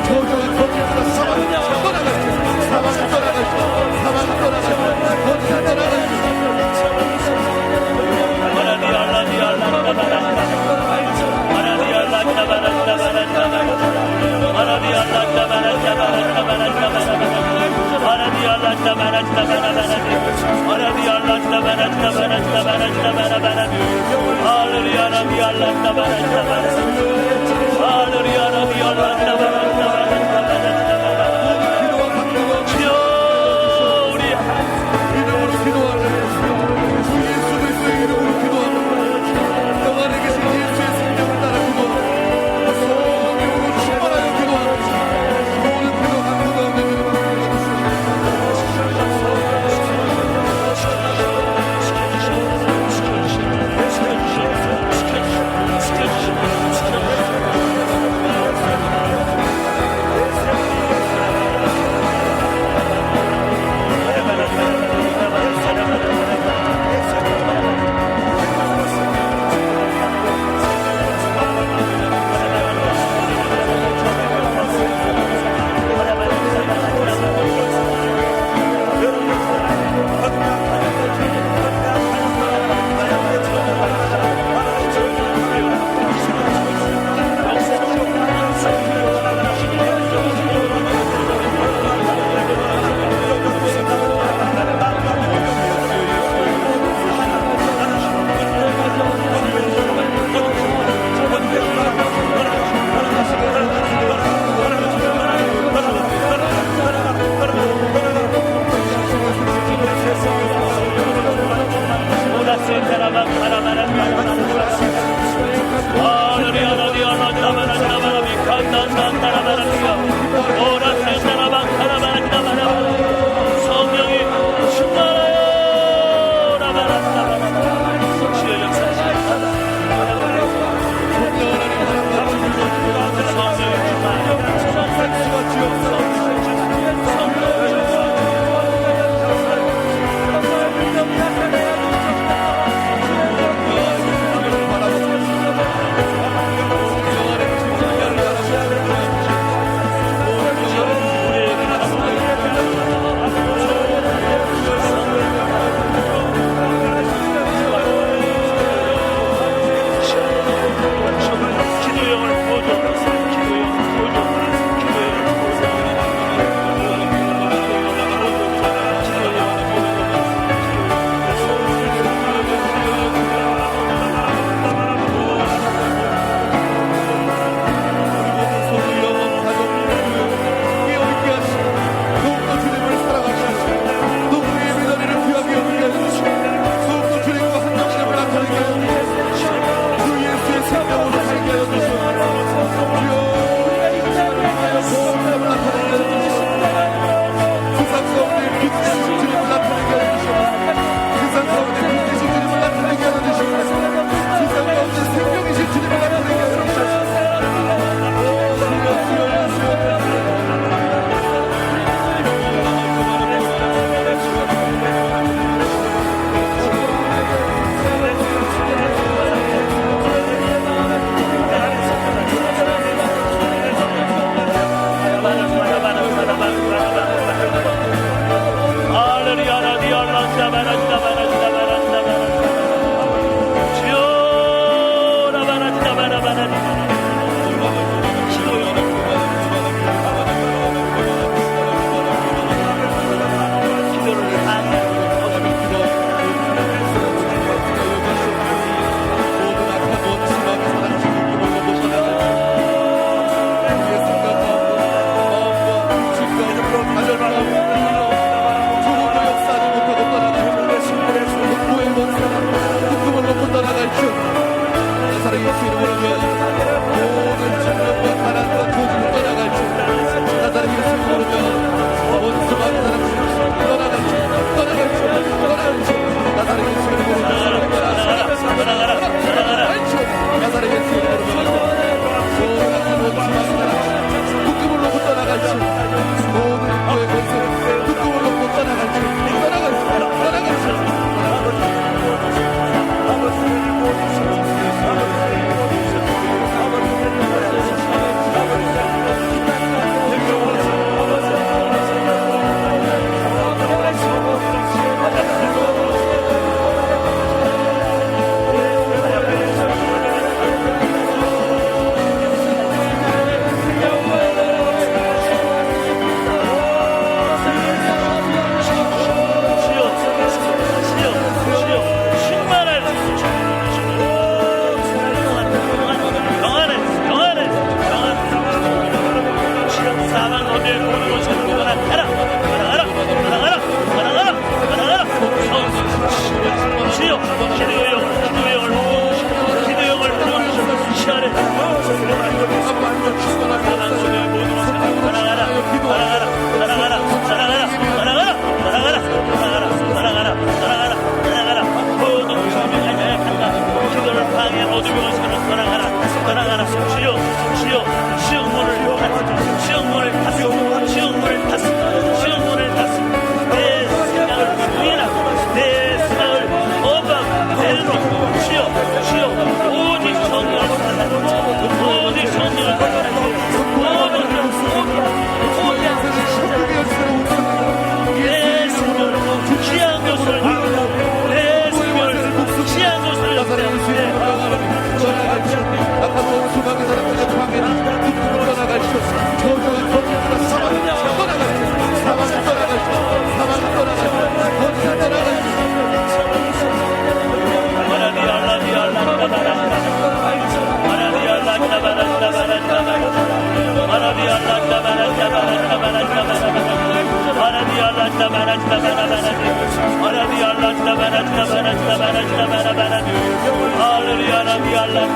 저주와 권세가 사망을 떠나가시고 사망을 떠나가시고 사망을 떠나가시고 권세 떠나가시고 이름으로 기도하는 주 예수 그리스도의 이름으로 기도하는 영 안에 계신 예수의 성령을 따라 기도하는 성령으로 충만하여 기도하는 모든 기도 한 기도 없는 이름으로